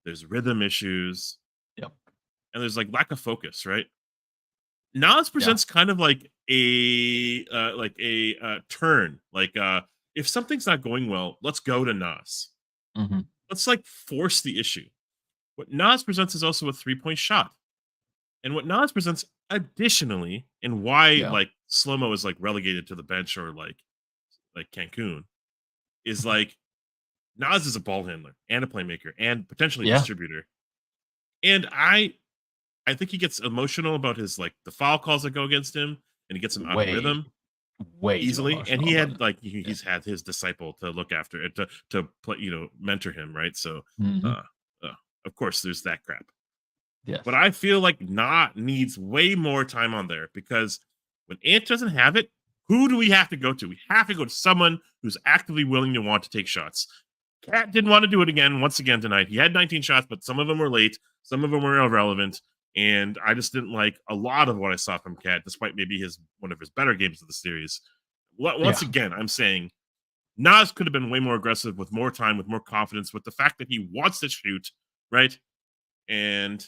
there's rhythm issues, Yep. and there's like lack of focus, right? Nas presents kind of like a turn. Like if something's not going well, let's go to Nas. Let's like force the issue. What Nas presents is also a 3-point shot. And what Nas presents additionally, and why like slow-mo is like relegated to the bench or like Cancun, is like Nas is a ball handler and a playmaker and potentially a distributor. And I think he gets emotional about his like the foul calls that go against him, and he gets him out of rhythm easily. And he had like he's had his disciple to look after it to play, mentor him, right? So of course there's that crap. Yes. But I feel like Nah needs way more time on there, because when Ant doesn't have it, who do we have to go to? We have to go to someone who's actively willing to want to take shots. Cat didn't want to do it once again tonight. He had 19 shots, but some of them were late. Some of them were irrelevant. And I just didn't like a lot of what I saw from Cat, despite maybe one of his better games of the series. Once again, I'm saying Nas could have been way more aggressive with more time, with more confidence, with the fact that he wants to shoot, right? And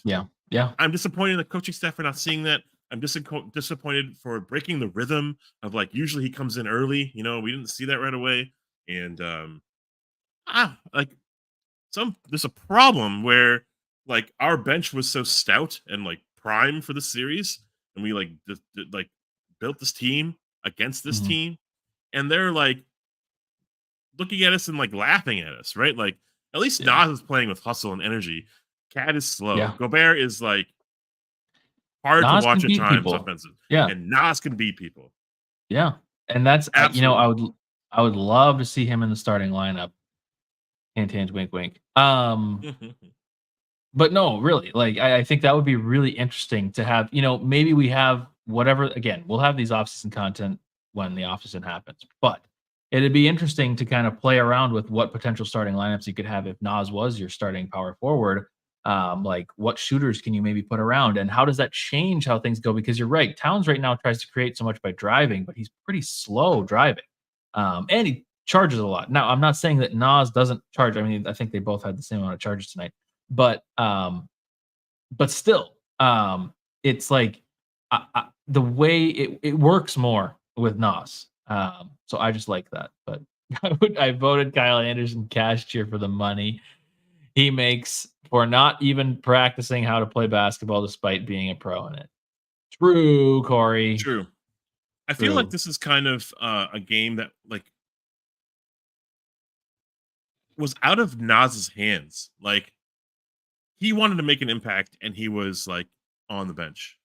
I'm disappointed in the coaching staff for not seeing that. I'm disappointed for breaking the rhythm of like usually he comes in early. We didn't see that right away, and there's a problem where like our bench was so stout and like prime for the series, and we like built this team against this team, and they're like looking at us and like laughing at us, right? Like at least Nas is playing with hustle and energy. Cat is slow. Gobert is like hard to watch at times offensive. And Nas can beat people. Yeah. And that's I would love to see him in the starting lineup. Hint, wink, wink. But no, really, like I think that would be really interesting to have. Maybe we have whatever. Again, we'll have these offseason content when the offseason happens. But it'd be interesting to kind of play around with what potential starting lineups you could have if Nas was your starting power forward. Like what shooters can you maybe put around, and how does that change how things go? Because you're right, Towns right now tries to create so much by driving, but he's pretty slow driving, and he charges a lot. Now, I'm not saying that Nas doesn't charge. I mean, I think they both had the same amount of charges tonight, but still, it's like the way it works more with Nas. So I just like that. But I voted Kyle Anderson cash cheer for the money he makes for not even practicing how to play basketball despite being a pro in it. True, Corey. True. I feel like this is kind of a game that like was out of Nas's hands. Like he wanted to make an impact and he was like on the bench,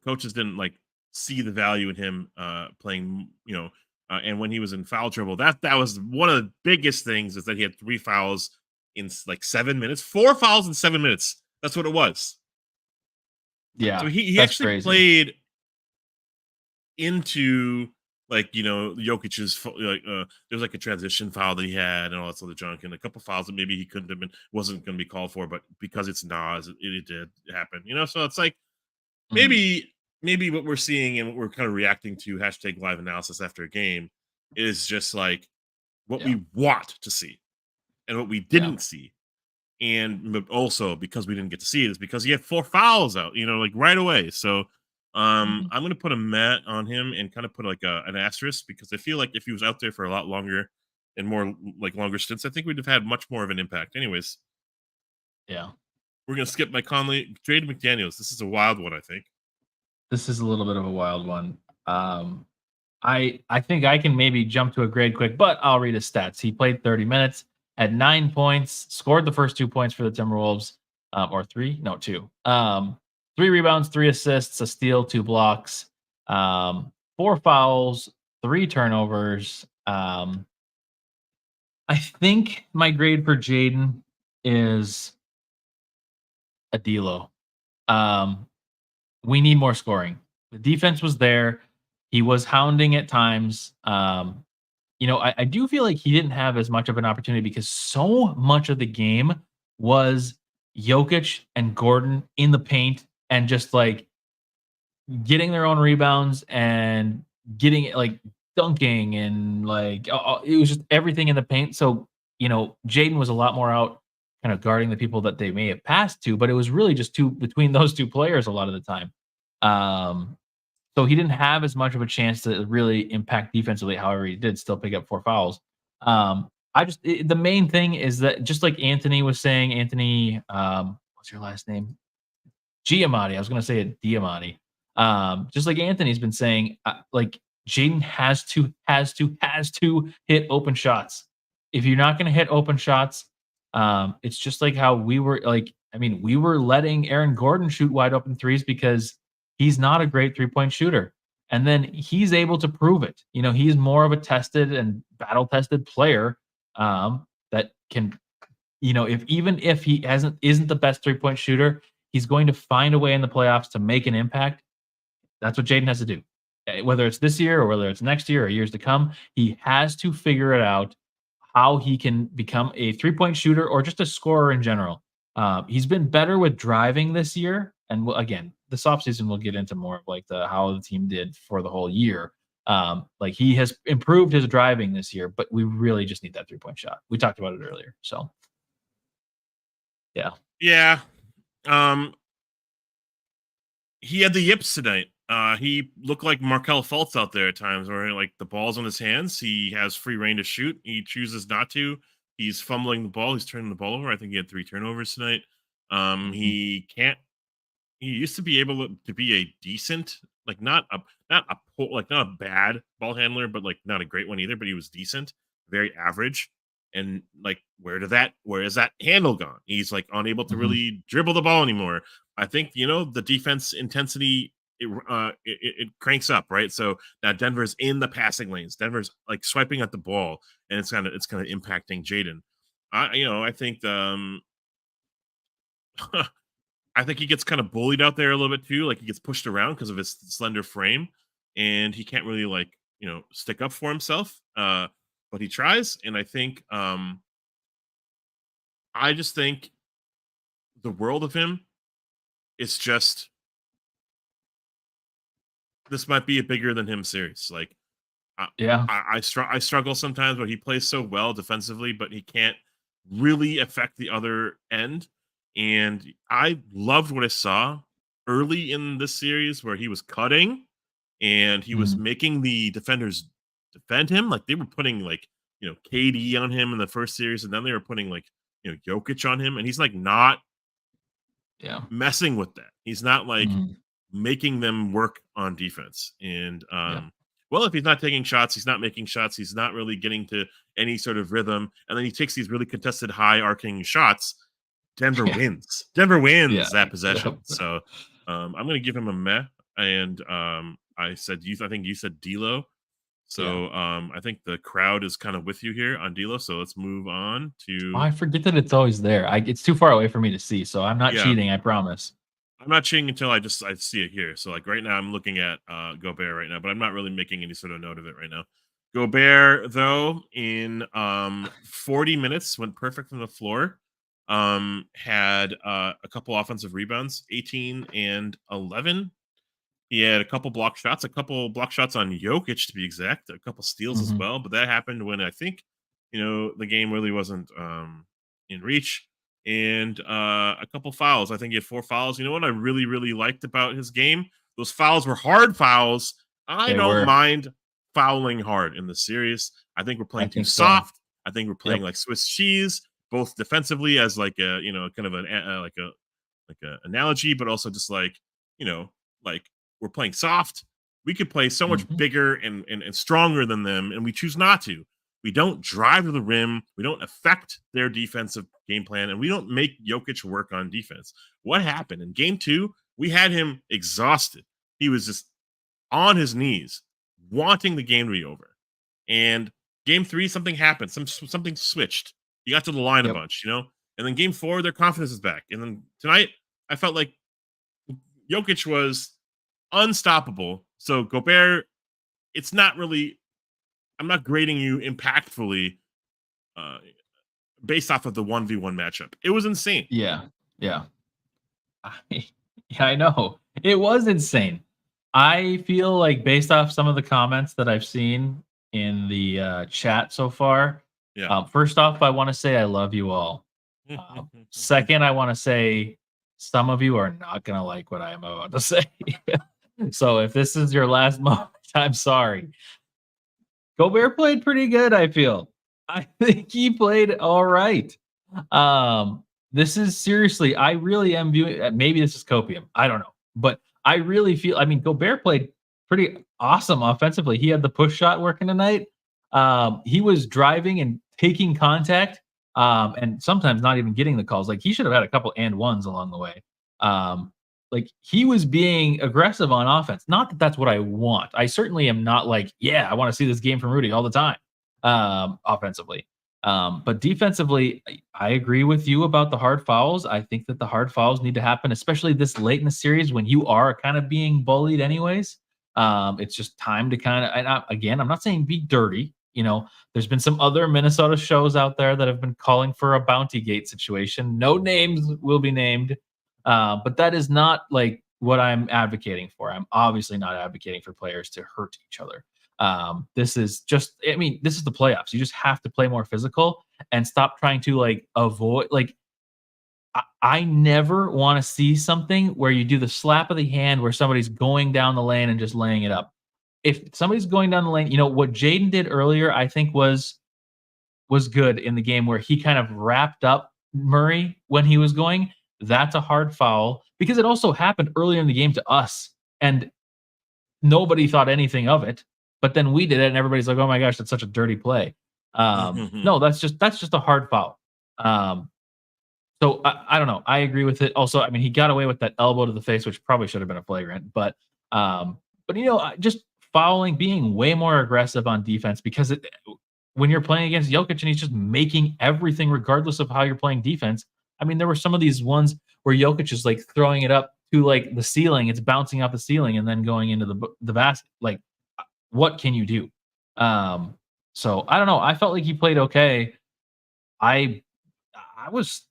Coaches didn't like see the value in him playing, and when he was in foul trouble, that was one of the biggest things, is that he had 3 fouls in like 7 minutes, 4 fouls in 7 minutes. That's what it was. Yeah. So he actually played into like, Jokic's like there's like a transition foul that he had and all that sort of junk, and a couple fouls that maybe he wasn't going to be called for, but because it's Nas, it did happen, So it's like maybe what we're seeing and what we're kind of reacting to #live analysis after a game is just like what we want to see and what we didn't see. And also because we didn't get to see it is because he had 4 fouls out, like right away. So I'm going to put a mat on him and kind of put like an asterisk, because I feel like if he was out there for a lot longer and more like longer stints, I think we'd have had much more of an impact anyways. Yeah. We're gonna skip Mike Conley. Jaden McDaniels. This is a wild one, I think. This is a little bit of a wild one. I think I can maybe jump to a grade quick, but I'll read his stats. He played 30 minutes, had 9 points, scored the first 2 points for the Timberwolves, or 3, no 2. 3 rebounds, 3 assists, a steal, 2 blocks, 4 fouls, 3 turnovers. I think my grade for Jaden is a D-low. We need more scoring. The defense was there. He was hounding at times. I do feel like he didn't have as much of an opportunity because so much of the game was Jokic and Gordon in the paint and just like getting their own rebounds and getting it like dunking and like it was just everything in the paint. So, Jaden was a lot more out kind of guarding the people that they may have passed to, but it was really just between those two players a lot of the time. So he didn't have as much of a chance to really impact defensively. However, he did still pick up 4 fouls. The main thing is that just like Anthony was saying, Anthony, what's your last name? Giamatti. I was going to say it, Diamatti. Just like Anthony's been saying, like Jaden has to hit open shots. If you're not going to hit open shots, it's just like how we were we were letting Aaron Gordon shoot wide open threes because he's not a great 3-point shooter. And then he's able to prove it. He's more of a tested and battle tested player that can, if he isn't the best 3-point shooter, he's going to find a way in the playoffs to make an impact. That's what Jaden has to do. Whether it's this year or whether it's next year or years to come, he has to figure it out how he can become a 3-point shooter or just a scorer in general. He's been better with driving this year. And again, this offseason we'll get into more of like how the team did for the whole year. Like he has improved his driving this year, but we really just need that 3-point shot. We talked about it earlier. So yeah. Yeah. He had the yips tonight. He looked like Markelle Fultz out there at times where like the ball's on his hands. He has free reign to shoot. He chooses not to. He's fumbling the ball. He's turning the ball over. I think he had 3 turnovers tonight. He used to be able to be a decent, like not a bad ball handler, but like not a great one either, but he was decent, very average. And like, where is that handle gone? He's like unable to really dribble the ball anymore. I think, the defense intensity, it cranks up, right? So now Denver's in the passing lanes. Denver's like swiping at the ball, and it's kind of impacting Jaden. I think I think he gets kind of bullied out there a little bit too. Like he gets pushed around because of his slender frame, and he can't really stick up for himself. But he tries, and I think I just think the world of him is just this might be a bigger than him series. Like, I struggle sometimes, but he plays so well defensively, but he can't really affect the other end. And I loved what I saw early in this series where he was cutting and he was making the defenders defend him. Like they were putting KD on him in the first series, and then they were putting Jokic on him, and he's like not messing with that. He's not making them work on defense. And well, if he's not taking shots, he's not making shots, he's not really getting to any sort of rhythm, and then he takes these really contested high arcing shots. Denver wins that possession. So I'm going to give him a meh. And I think you said D-Lo. So I think the crowd is kind of with you here on D-Lo. So let's move on to. Oh, I forget that it's always there. It's too far away for me to see, so I'm not cheating. I promise. I'm not cheating until I see it here. So like right now, I'm looking at Gobert right now, but I'm not really making any sort of note of it right now. Gobert though, in 40 minutes, went perfect from the floor. Had a couple offensive rebounds, 18 and 11. He had a couple block shots on Jokic to be exact, a couple steals as well. But that happened when I think, the game really wasn't in reach. And a couple fouls. I think he had 4 fouls. You know what I really, really liked about his game? Those fouls were hard fouls. I don't mind fouling hard in the series. I think we're playing too soft. I think we're playing like Swiss cheese, both defensively as like a kind of a analogy, but also just like, like we're playing soft. We could play so much bigger and stronger than them, and we choose not to. We don't drive to the rim. We don't affect their defensive game plan, and we don't make Jokic work on defense. What happened in game 2? We had him exhausted. He was just on his knees, wanting the game to be over. And game 3, something happened. Something switched. He got to the line a bunch, And then game 4, their confidence is back. And then tonight, I felt like Jokic was unstoppable. So Gobert, it's not really. I'm not grading you impactfully based off of the 1v1 matchup. It was insane. Yeah. I know. It was insane. I feel like based off some of the comments that I've seen in the chat so far, first off, I want to say I love you all. Second, I want to say some of you are not going to like what I am about to say. So if this is your last moment, I'm sorry. Gobert played pretty good, I feel. I think he played all right. This is seriously, I really am viewing, maybe this is copium. I don't know. But I really feel, Gobert played pretty awesome offensively. He had the push shot working tonight. He was driving and taking contact, and sometimes not even getting the calls. Like, he should have had a couple and ones along the way. Like, he was being aggressive on offense. Not that that's what I want. I certainly am not like, yeah, I want to see this game from Rudy all the time, offensively. But defensively, I agree with you about the hard fouls. I think that the hard fouls need to happen, especially this late in the series when you are kind of being bullied anyways. It's just time to kind of, and again, I'm not saying be dirty. There's been some other Minnesota shows out there that have been calling for a bounty gate situation. No names will be named. But that is not like what I'm advocating for. I'm obviously not advocating for players to hurt each other. This is just, this is the playoffs. You just have to play more physical and stop trying to avoid, I never want to see something where you do the slap of the hand where somebody's going down the lane and just laying it up. If somebody's going down the lane, what Jaden did earlier, I think was good in the game where he kind of wrapped up Murray when he was going. That's a hard foul because it also happened earlier in the game to us and nobody thought anything of it. But then we did it and everybody's like, oh my gosh, that's such a dirty play. No, that's just a hard foul. So I don't know. I agree with it. Also, he got away with that elbow to the face, which probably should have been a flagrant. But just fouling, being way more aggressive on defense because when you're playing against Jokic and he's just making everything regardless of how you're playing defense. There were some of these ones where Jokic is throwing it up to the ceiling. It's bouncing off the ceiling and then going into the basket. What can you do? So I don't know. I felt like he played okay. I was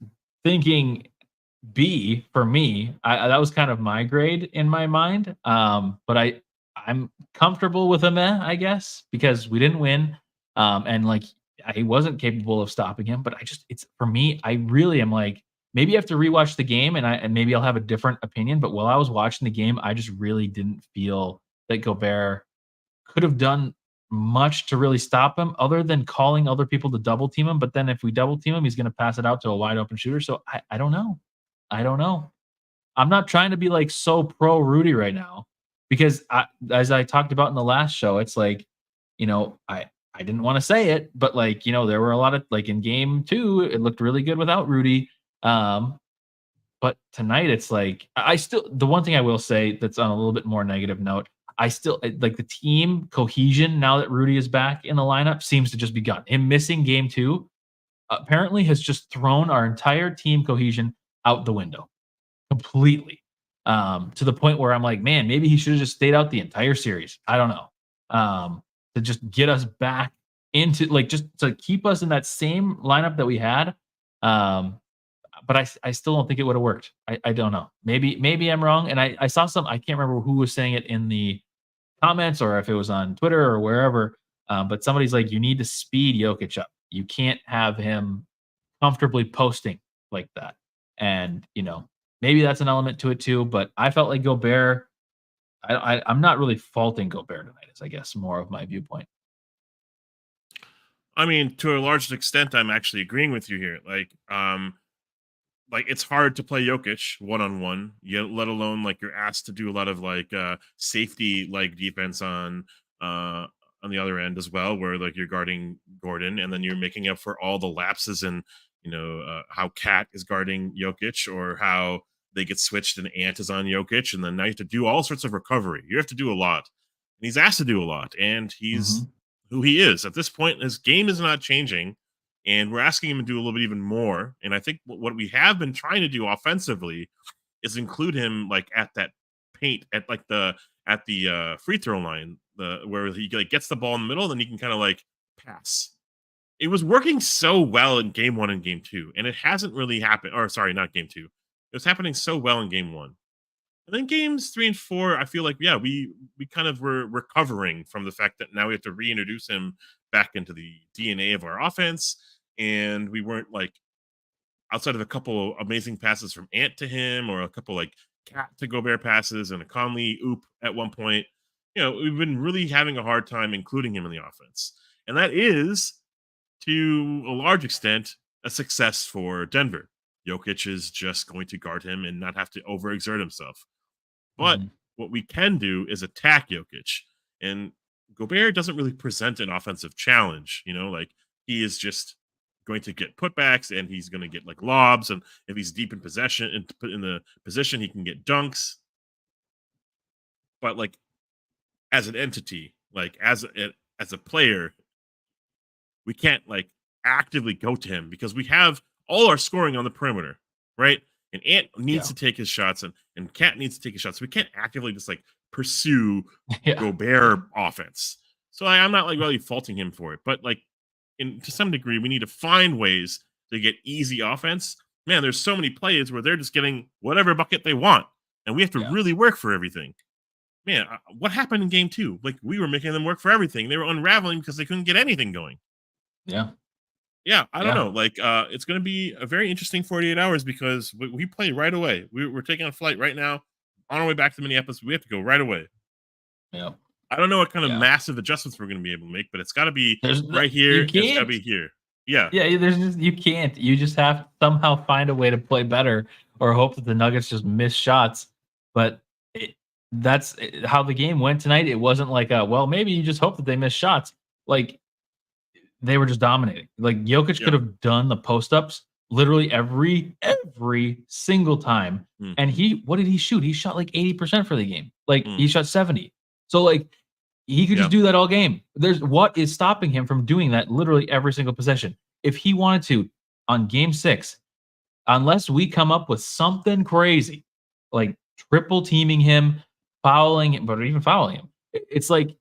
thinking B for me. That was kind of my grade in my mind. But I'm comfortable with a meh, I guess, because we didn't win. And I wasn't capable of stopping him, but it's for me, I really am maybe I have to rewatch the game and maybe I'll have a different opinion. But while I was watching the game, I just really didn't feel that Gobert could have done much to really stop him other than calling other people to double team him. But then if we double team him, he's going to pass it out to a wide open shooter. So I don't know. I'm not trying to be so pro Rudy right now because as I talked about in the last show, it's I didn't want to say it, but there were a lot of in game 2, it looked really good without Rudy. But tonight it's I still, the one thing I will say that's on a little bit more negative note, I still the team cohesion now that Rudy is back in the lineup seems to just be gone. Him missing game 2 apparently has just thrown our entire team cohesion out the window completely. To the point where I'm man, maybe he should have just stayed out the entire series. I don't know. To just get us back into just to keep us in that same lineup that we had. But I still don't think it would have worked. I don't know. Maybe I'm wrong. And I saw some, I can't remember who was saying it in the comments or if it was on Twitter or wherever. But somebody's you need to speed Jokic up. You can't have him comfortably posting like that. And, maybe that's an element to it too. But I felt like Gobert, I'm not really faulting Gobert tonight, is I guess more of my viewpoint. To a large extent, I'm actually agreeing with you here. like it's hard to play Jokic one-on-one, let alone like you're asked to do a lot of like safety like defense on the other end as well, where like you're guarding Gordon and then you're making up for all the lapses and how Cat is guarding Jokic or how they get switched and Ant is on Jokic, and then now you have to do all sorts of recovery. You have to do a lot. And he's asked to do a lot, and he's who he is. At this point, his game is not changing, and we're asking him to do a little bit even more. And I think what we have been trying to do offensively is include him like at that paint at like the free throw line, where he like gets the ball in the middle, then he can kind of like pass. It was working so well in game 1 and game 2, and it hasn't really happened. Or sorry, not game 2. It was happening so well in game 1. And then games 3 and 4, I feel like, yeah, we kind of were recovering from the fact that now we have to reintroduce him back into the DNA of our offense. And we weren't like, outside of a couple amazing passes from Ant to him, or a couple like Cat to Gobert passes and a Conley oop at one point, we've been really having a hard time including him in the offense. And that is, to a large extent, a success for Denver. Jokic is just going to guard him and not have to overexert himself. But what we can do is attack Jokic. And Gobert doesn't really present an offensive challenge. Like he is just going to get putbacks and he's going to get like lobs. And if he's deep in possession and put in the position, he can get dunks. But like as an entity, like as a player, we can't like actively go to him because we have all our scoring on the perimeter, right? And Ant needs to take his shots and Cat needs to take his shots. So we can't actively just like pursue Gobert offense. So I'm not like really faulting him for it, but like to some degree, we need to find ways to get easy offense. Man, there's so many plays where they're just getting whatever bucket they want, and we have to really work for everything. Man, what happened in game 2? Like we were making them work for everything. They were unraveling because they couldn't get anything going. Yeah, I don't know. Like, it's going to be a very interesting 48 hours because we play right away. We're taking a flight right now on our way back to Minneapolis. We have to go right away. Yeah. I don't know what kind of massive adjustments we're going to be able to make, but it's got to be right here. It's got to be here. Yeah. Yeah. You can't. You just have to somehow find a way to play better or hope that the Nuggets just miss shots. But that's how the game went tonight. It wasn't like, well, maybe you just hope that they miss shots. Like, they were just dominating. Like Jokic could have done the post ups literally every single time. And what did he shoot? He shot like 80% for the game. Like he shot 70. So like he could just do that all game. What is stopping him from doing that literally every single possession? If he wanted to on game 6, unless we come up with something crazy, like triple teaming him, fouling him, but even fouling him, it's like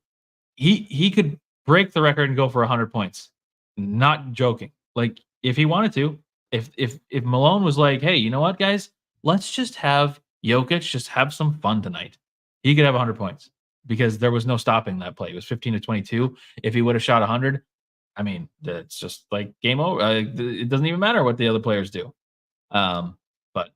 he could break the record and go for 100 points. Not joking. Like if he wanted to, if Malone was like, hey, you know what, guys, let's just have Jokic just have some fun tonight. He could have 100 points because there was no stopping that play. It was 15-22. If he would have shot 100, I mean, it's just like game over. It doesn't even matter what the other players do. But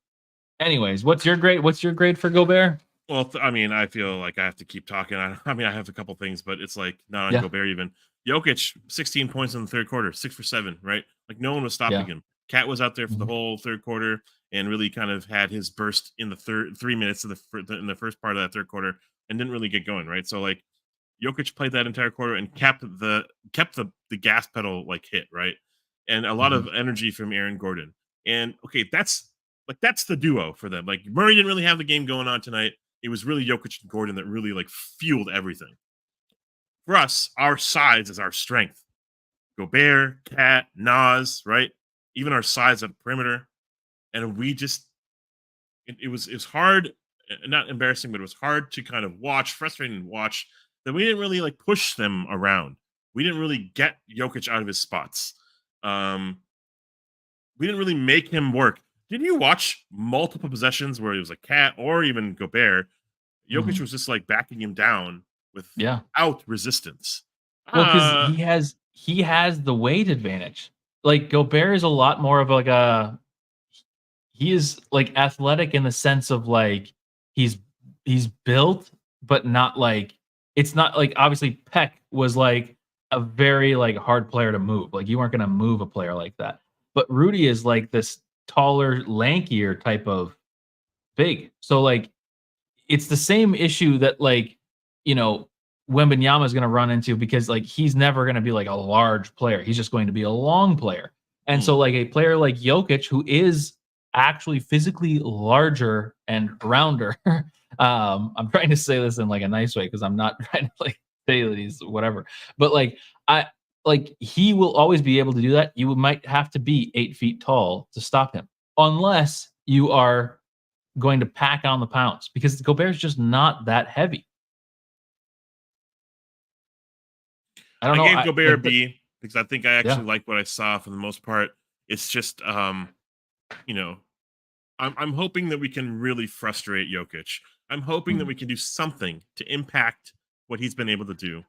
anyways, what's your grade for Gobert? Well, I mean, I feel like I have to keep talking. I mean, I have a couple things, but it's like not on Gobert even. Jokic, 16 points in the third quarter, 6 for 7, right? Like no one was stopping him. Cat was out there for the whole third quarter and really kind of had his burst in the 3 minutes of in the first part of that third quarter and didn't really get going, right? So like Jokic played that entire quarter and kept the gas pedal like hit, right? And a lot of energy from Aaron Gordon. And okay, that's the duo for them. Like Murray didn't really have the game going on tonight. It was really Jokic and Gordon that really like fueled everything. For us, our size is our strength. Gobert, Cat, Naz, right? Even our size at the perimeter. And we just, it was hard, not embarrassing, but it was hard to kind of watch, frustrating to watch, that we didn't really like push them around. We didn't really get Jokic out of his spots. We didn't really make him work. Did you watch multiple possessions where it was a Cat or even Gobert? Jokic was just like backing him down without resistance. Well, because he has the weight advantage. Like Gobert is a lot more of like he is like athletic in the sense of like he's built, but not like it's not like obviously Peck was like a very like hard player to move. Like you weren't going to move a player like that. But Rudy is like this taller, lankier type of big. So like it's the same issue that like, you know, Wembanyama is going to run into because like he's never going to be like a large player. He's just going to be a long player. And so like a player like Jokic, who is actually physically larger and rounder. I'm trying to say this in like a nice way because I'm not trying to like say that he's whatever. But I like he will always be able to do that. You might have to be 8 feet tall to stop him, unless you are going to pack on the pounds because Gobert's just not that heavy. I don't know. gave Gobert a Like B because I think I actually yeah. like what I saw for the most part. It's just, you know, I'm hoping that we can really frustrate Jokic. I'm hoping that Mhm. we can do something to impact what he's been able to do.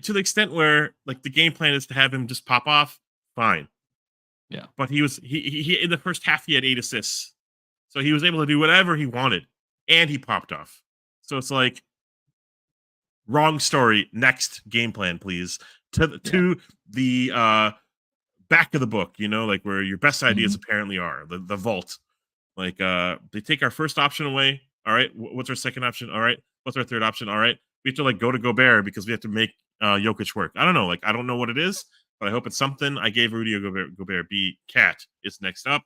To the extent where like the game plan is to have him just pop off, fine. Yeah. But he in the first half he had 8 assists. So he was able to do whatever he wanted and he popped off. So it's like wrong story. Next game plan, please. Yeah. To the back of the book, you know, like where your best ideas Mhm. apparently are. The vault. Like they take our first option away. All right. What's our second option? All right. What's our third option? All right. We have to like go to Gobert because we have to make Jokic work. I don't know. Like I don't know what it is, but I hope it's something. I gave Rudy Gobert B. Cat is next up.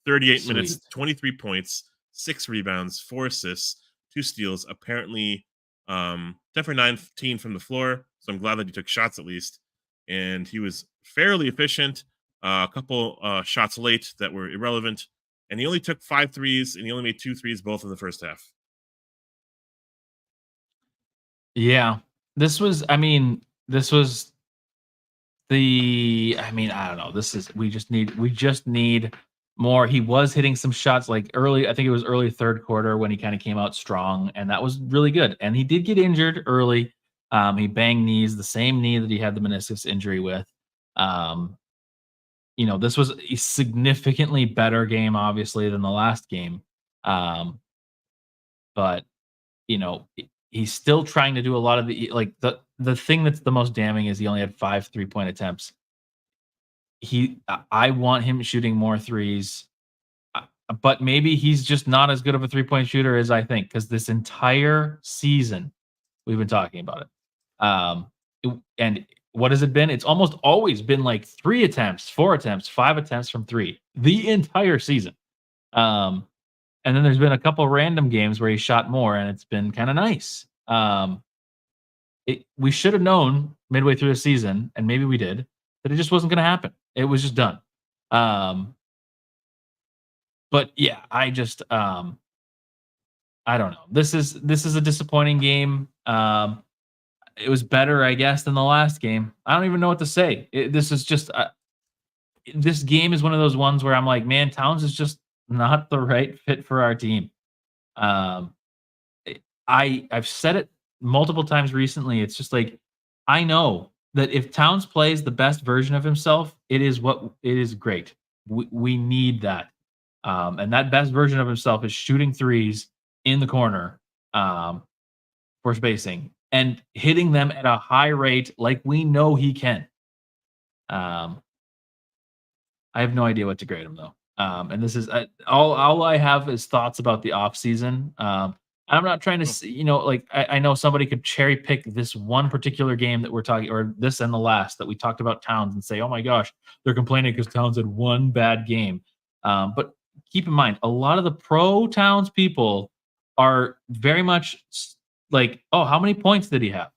38 minutes, Sweet. 23 points, 6 rebounds, 4 assists, 2 steals. Apparently, 10 for 19 from the floor. So I'm glad that he took shots at least. And he was fairly efficient. A couple shots late that were irrelevant. And he only took 5 threes and he only made 2 threes both in the first half. Yeah. This was I don't know. This is we just need more. He was hitting some shots like early, I think it was early third quarter when he kind of came out strong, and that was really good. And he did get injured early. He banged knees, the same knee that he had the meniscus injury with. Um, this was a significantly better game, obviously, than the last game. Um, but he's still trying to do a lot of the thing that's the most damning is he only had 5 3-point attempts. I want him shooting more threes, but maybe he's just not as good of a 3-point shooter as I think because this entire season we've been talking about it. And what has it been? It's almost always been like 3 attempts, 4 attempts, 5 attempts from 3 the entire season. Um, and then there's been a couple random games where he shot more, and it's been kind of nice. We should have known midway through the season, and maybe we did, that it just wasn't going to happen. It was just done. Um, but yeah, I don't know. This is a disappointing game. It was better, I guess, than the last game. I don't even know what to say. This is just this game is one of those ones where I'm like, man, Towns is just not the right fit for our team. Um, I've said it multiple times recently. It's just like I know that if Towns plays the best version of himself, it is great. We need that. And that best version of himself is shooting threes in the corner for spacing and hitting them at a high rate like we know he can. Um, I have no idea what to grade him though. And this is all I have is thoughts about the offseason. I'm not trying to Oh, see, like I know somebody could cherry pick this one particular game that we're talking, or this and the last that we talked about Towns and say, oh my gosh, they're complaining because Towns had one bad game. But keep in mind, a lot of the pro Towns people are very much like, oh, how many points did he have?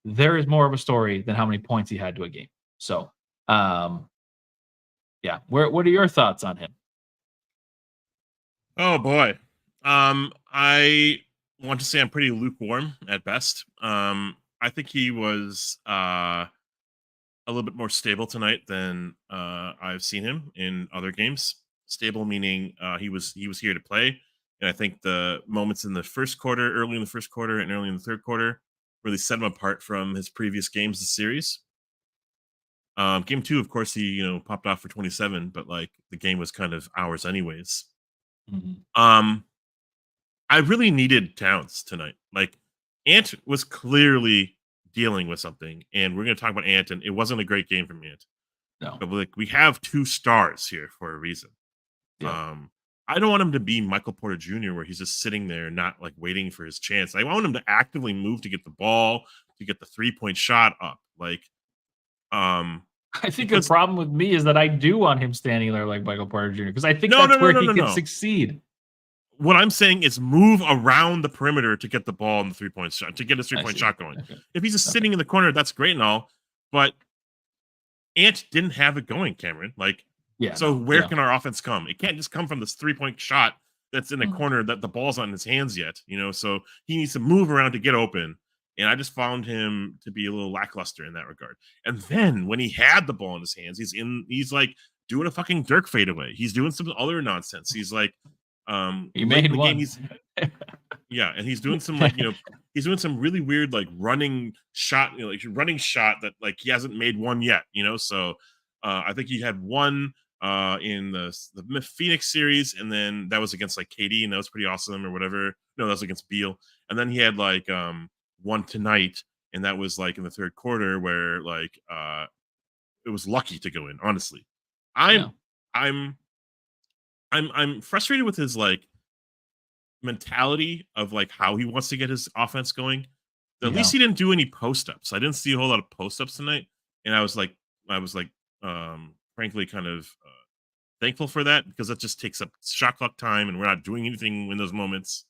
There is more of a story than how many points he had to a game. So, yeah. What are your thoughts on him? oh boy. I want to say I'm pretty lukewarm at best. I think he was a little bit more stable tonight than I've seen him in other games. Stable meaning he was here to play, and I think the moments in the first quarter, early in the first quarter, and early in the third quarter, really set him apart from his previous games this series. Game two, of course, he popped off for 27, but like the game was kind of ours anyways. Mhm. Um, I really needed Towns tonight. Like Ant was clearly dealing with something, and we're going to talk about Ant, and it wasn't a great game from Ant. No. But like we have 2 stars here for a reason. Yeah. I don't want him to be Michael Porter Jr., where he's just sitting there, not like waiting for his chance. I want him to actively move to get the ball, to get the 3-point shot up. Like, I think the because problem with me is that I do want him standing there like Michael Porter Jr. because I think no, no, that's no, where no, he no, can no. succeed. What I'm saying is move around the perimeter to get the ball in the 3-point shot, to get his 3-point shot going. Okay. If he's just sitting in the corner, that's great and all, but Ant didn't have it going, Cameron. Like, Yeah. so where can our offense come? It can't just come from this 3-point shot that's in a corner that the ball's not in his hands yet, so he needs to move around to get open. And I just found him to be a little lackluster in that regard. And then when he had the ball in his hands, he's like doing a fucking Dirk fadeaway. He's doing some other nonsense. He's like, He late made in the one. game, yeah, and he's doing some like, he's doing some really weird like running shot, running shot that like he hasn't made one yet, So I think he had one in the Phoenix series, and then that was against like KD, and that was pretty awesome or whatever. No, that was against Beal, and then he had like one tonight, and that was like in the third quarter where like it was lucky to go in. Honestly, I'm frustrated with his like mentality of like how he wants to get his offense going. At least he didn't do any post-ups. I didn't see a whole lot of post-ups tonight, and I was like frankly kind of thankful for that, because that just takes up shot clock time and we're not doing anything in those moments.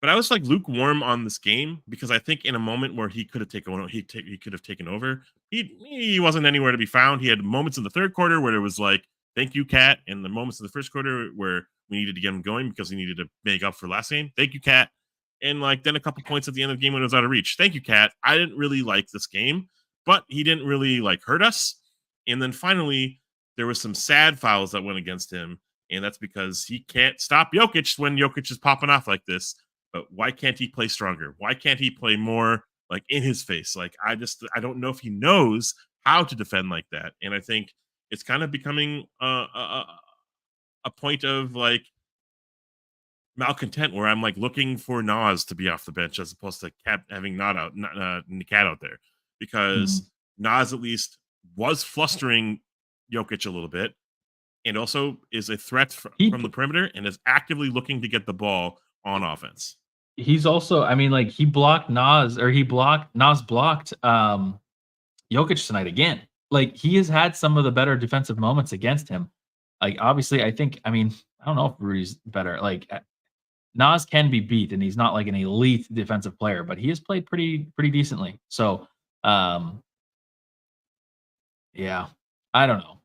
But I was like lukewarm on this game, because I think in a moment where he could have taken over, he wasn't anywhere to be found. He had moments in the third quarter where it was like, thank you, Cat, and the moments in the first quarter where we needed to get him going because he needed to make up for last game. Thank you, Cat. And like then a couple points at the end of the game when it was out of reach. Thank you, Cat. I didn't really like this game, but he didn't really like hurt us. And then finally, there was some sad fouls that went against him, and that's because he can't stop Jokic when Jokic is popping off like this. But why can't he play stronger? Why can't he play more like in his face? Like I don't know if he knows how to defend like that. And I think it's kind of becoming a point of like malcontent where I'm like looking for Naz to be off the bench as opposed to having Cat out there, because Naz at least was flustering Jokic a little bit, and also is a threat from the perimeter and is actively looking to get the ball on offense. He's also, I mean, like Nas blocked Jokic tonight again. Like he has had some of the better defensive moments against him. Like obviously, I don't know if Rudy's better. Like Nas can be beat, and he's not like an elite defensive player, but he has played pretty decently. So, yeah, I don't know.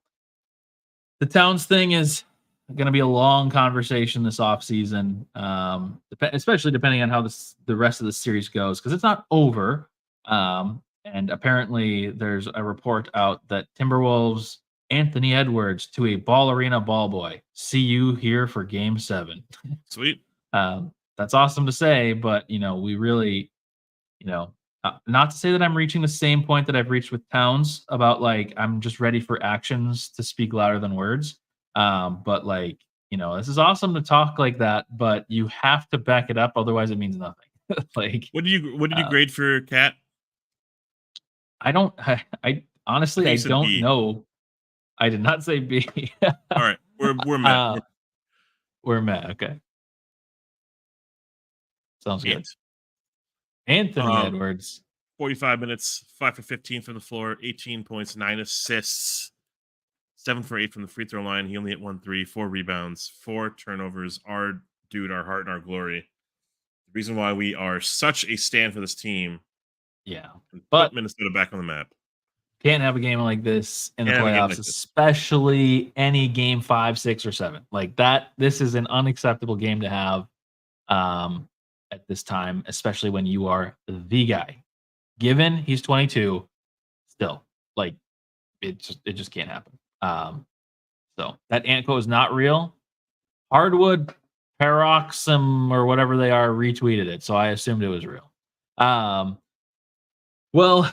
The Towns thing is going to be a long conversation this offseason, especially depending on how the rest of the series goes, because it's not over. And apparently, there's a report out that Timberwolves Anthony Edwards to a ball arena ball boy. See you here for Game 7. Sweet. That's awesome to say, but we really, not to say that I'm reaching the same point that I've reached with Towns about like I'm just ready for actions to speak louder than words. But like this is awesome to talk like that, but you have to back it up, otherwise it means nothing. Like, what did you grade for Cat? I honestly I don't B. know. I did not say B. All right, we're met. We're met. Okay. Sounds good. Anthony Edwards. 45 minutes, 5 for 15 from the floor, 18 points, 9 assists, 7 for 8 from the free throw line. He only hit 1 3, 4 rebounds, 4 turnovers. Our dude, our heart and our glory. The reason why we are such a stand for this team. Yeah. But put Minnesota back on the map. Can't have a game like this in the playoffs, especially any game 5, 6, or 7. Like that, this is an unacceptable game to have at this time, especially when you are the guy. Given he's 22, still, like it just can't happen. So that Antco is not real. Hardwood Paroxysm or whatever they are retweeted it, so I assumed it was real. Well,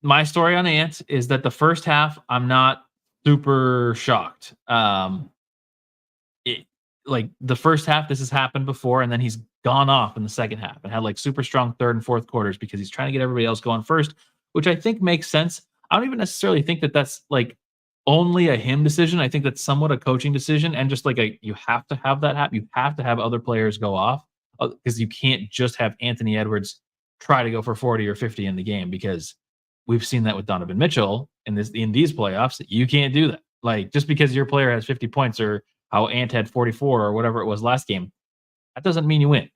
my story on Ant is that the first half, I'm not super shocked. Like the first half, this has happened before, and then he's gone off in the second half and had like super strong third and fourth quarters because he's trying to get everybody else going first, which I think makes sense. I don't even necessarily think that that's like only a him decision. I think that's somewhat a coaching decision, and just like you have to have that happen. You have to have other players go off because you can't just have Anthony Edwards try to go for 40 or 50 in the game, because we've seen that with Donovan Mitchell in these playoffs. You can't do that. Like, just because your player has 50 points or how Ant had 44 or whatever it was last game, that doesn't mean you win.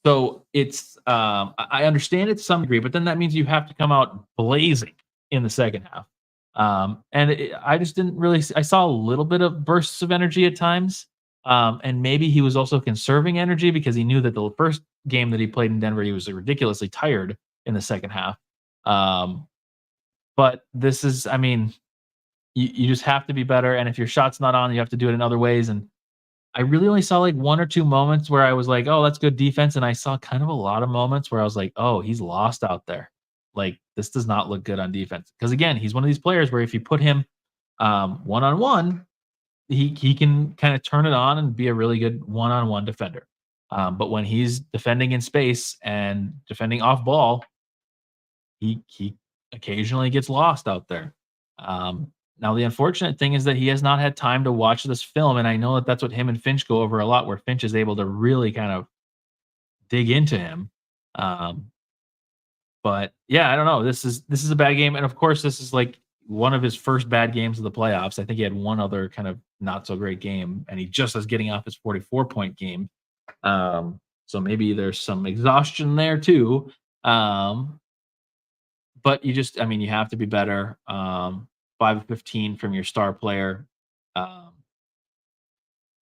So it's I understand it to some degree, but then that means you have to come out blazing in the second half. I just didn't really. I saw a little bit of bursts of energy at times, and maybe he was also conserving energy because he knew that the first game that he played in Denver, he was ridiculously tired in the second half. But this is, I mean, you just have to be better, and if your shot's not on, you have to do it in other ways. And I really only saw like one or two moments where I was like, "Oh, that's good defense," and I saw kind of a lot of moments where I was like, "Oh, he's lost out there. Like, this does not look good on defense." Because again, he's one of these players where if you put him one on one, he can kind of turn it on and be a really good one on one defender. But when he's defending in space and defending off ball, he occasionally gets lost out there. Now, the unfortunate thing is that he has not had time to watch this film, and I know that that's what him and Finch go over a lot, where Finch is able to really kind of dig into him. Um, but yeah, I don't know. This is a bad game, and of course, this is like one of his first bad games of the playoffs. I think he had one other kind of not so great game, and he just is getting off his 44-point game. So maybe there's some exhaustion there too. But I mean, you have to be better. 5 of 15 from your star player. Um,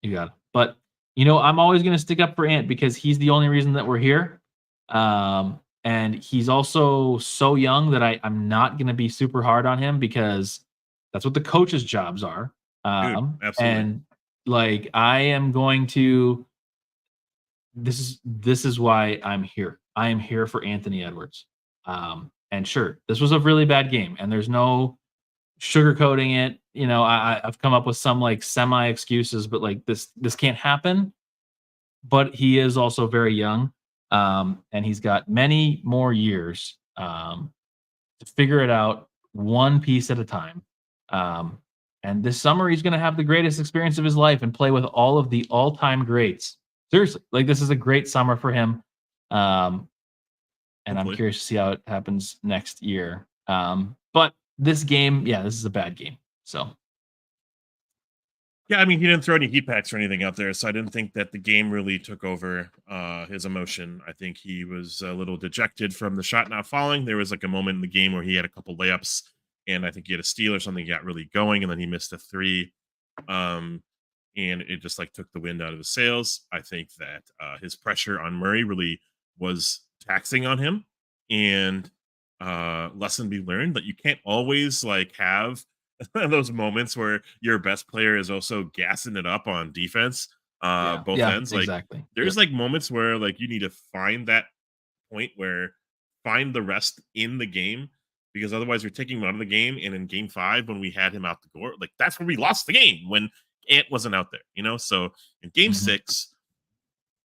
you got it. But, I'm always going to stick up for Ant because he's the only reason that we're here. And he's also so young that I'm not going to be super hard on him because that's what the coaches' jobs are. Dude, absolutely. And like, I am going to, this is why I'm here. I am here for Anthony Edwards. And sure, this was a really bad game, and there's no sugarcoating it. I've come up with some like semi excuses, but like this can't happen. But he is also very young, and he's got many more years to figure it out one piece at a time. Um, and this summer, he's going to have the greatest experience of his life and play with all of the all-time greats. Seriously, like, this is a great summer for him. And I'm curious to see how it happens next year. But this game, yeah, this is a bad game. So, yeah, I mean, he didn't throw any heat packs or anything out there, so I didn't think that the game really took over his emotion. I think he was a little dejected from the shot not falling. There was like a moment in the game where he had a couple layups, and I think he had a steal or something, he got really going, and then he missed a three. And it just like took the wind out of his sails. I think that his pressure on Murray really was taxing on him, and lesson be learned that you can't always like have those moments where your best player is also gassing it up on defense, both ends. Like, exactly. there's like moments where like you need to find that point where find the rest in the game, because otherwise you're taking him out of the game. And in game 5, when we had him out the door, like that's where we lost the game, when Ant wasn't out there. So in game 6,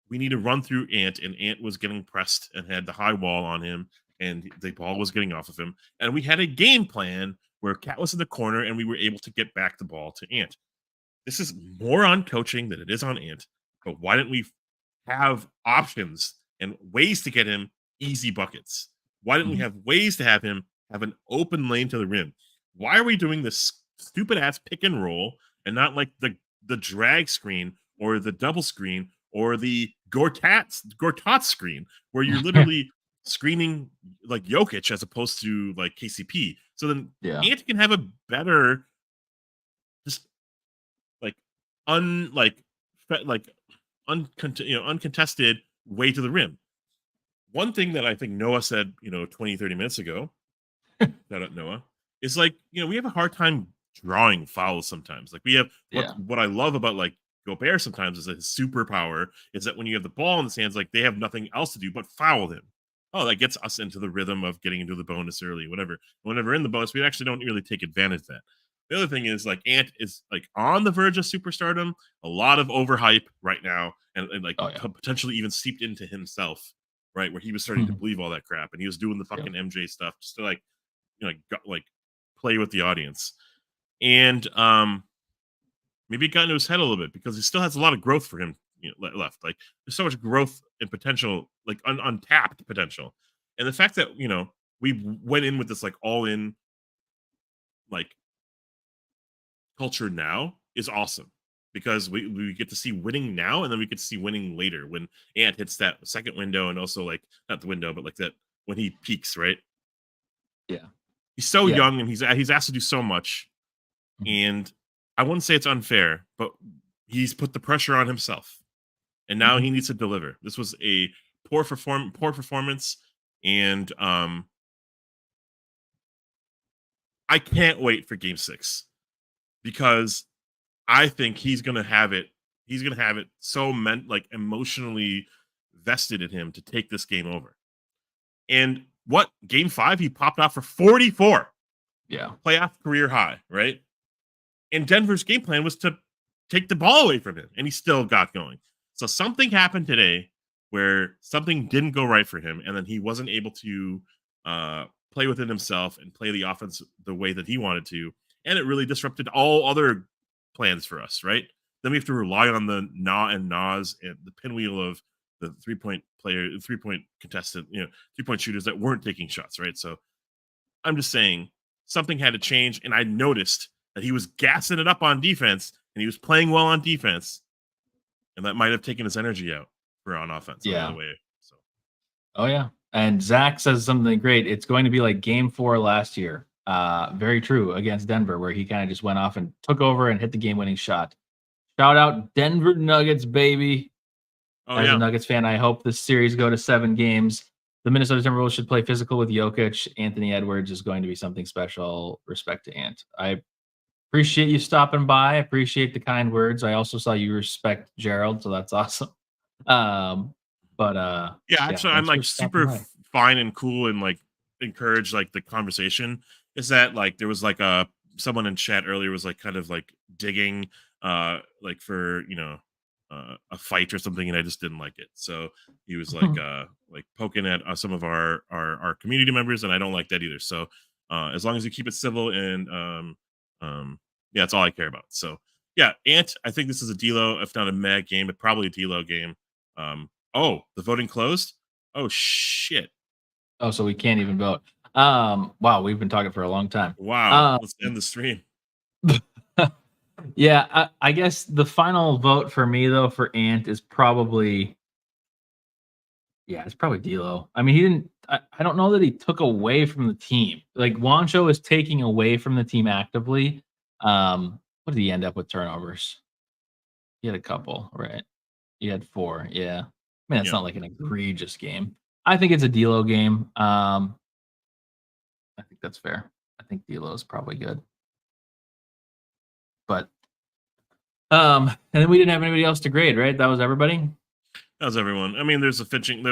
we need to run through Ant, and Ant was getting pressed and had the high wall on him, and the ball was getting off of him. And we had a game plan where Cat was in the corner, and we were able to get back the ball to Ant. This is more on coaching than it is on Ant. But why didn't we have options and ways to get him easy buckets? Why didn't we have ways to have him have an open lane to the rim? Why are we doing this stupid ass pick and roll and not like the drag screen or the double screen or the Gortat screen, where you're literally screening like Jokic as opposed to like KCP? So then Ant can have a better, just like uncontested way to the rim. One thing that I think Noah said, 20, 30 minutes ago, shout out Noah, is like, we have a hard time drawing fouls sometimes. Like, we have what I love about like Gobert sometimes is that his superpower is that when you have the ball in his hands, like, they have nothing else to do but foul him. Oh, that gets us into the rhythm of getting into the bonus early, whatever. Whenever in the bonus, we actually don't really take advantage of that. The other thing is, like, Ant is like on the verge of superstardom, a lot of overhype right now, and like potentially even seeped into himself, right? Where he was starting to believe all that crap, and he was doing the fucking MJ stuff just to like, play with the audience. And maybe it got into his head a little bit because he still has a lot of growth for him left. Like there's so much growth and potential, like untapped potential. And the fact that, we went in with this like all in like culture now is awesome because we get to see winning now and then we get to see winning later when Ant hits that second window and also like not the window, but like that when he peaks, right? Yeah. He's so young and he's asked to do so much. Mhm. And I wouldn't say it's unfair, but he's put the pressure on himself. And now he needs to deliver. This was a poor performance. And I can't wait for game 6 because I think he's gonna have it. He's gonna have it so emotionally vested in him to take this game over. And what game 5 he popped off for 44. Yeah. Playoff career high, right? And Denver's game plan was to take the ball away from him, and he still got going. So something happened today where something didn't go right for him, and then he wasn't able to play within himself and play the offense the way that he wanted to, and it really disrupted all other plans for us, right? Then we have to rely on the Naw and Naz and the pinwheel of the 3-point contestant, 3-point shooters that weren't taking shots, right? So I'm just saying something had to change, and I noticed that he was gassing it up on defense and he was playing well on defense, and that might have taken his energy out for on offense. Yeah. The way. So. Oh yeah, and Zach says something great. It's going to be like Game 4 last year. Very true against Denver, where he kind of just went off and took over and hit the game-winning shot. Shout out Denver Nuggets, baby. As a Nuggets fan, I hope this series go to 7 games. The Minnesota Timberwolves should play physical with Jokic. Anthony Edwards is going to be something special. Respect to Ant. I appreciate you stopping by. I appreciate the kind words. I also saw you respect Gerald, so that's awesome. Actually, I'm like super fine and cool and like encourage like the conversation. Is that like there was like someone in chat earlier was like kind of like digging like for a fight or something, and I just didn't like it. So he was like poking at some of our community members, and I don't like that either. So as long as you keep it civil and that's all I care about. So yeah, Ant, I think this is a D'Lo, if not a Mag game, but probably a D'Lo game. The voting closed. Oh shit. Oh, so we can't even vote. Wow, we've been talking for a long time. Wow, let's end the stream. Yeah, I guess the final vote for me though for Ant is probably, it's probably D'Lo. I mean, he didn't. I don't know that he took away from the team. Like Juancho is taking away from the team actively. What did he end up with turnovers? He had a couple, right? He had 4. Yeah, I mean, it's not like an egregious game. I think it's a D'Lo game. I think that's fair. I think D'Lo is probably good. But and then we didn't have anybody else to grade, right? That was everybody. That was everyone. I mean, there's a coaching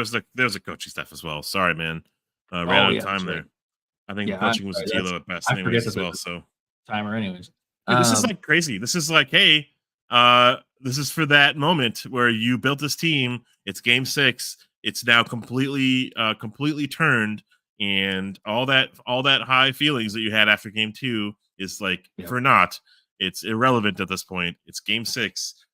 staff as well. Sorry, man. Ran out of time there. I think coaching was D'Lo at best, anyways, as well. So timer, anyways. Dude, this is like crazy. This is like, hey, this is for that moment where you built this team. It's game 6. It's now completely turned, and all that high feelings that you had after game 2 is like for naught. It's irrelevant at this point. It's game 6.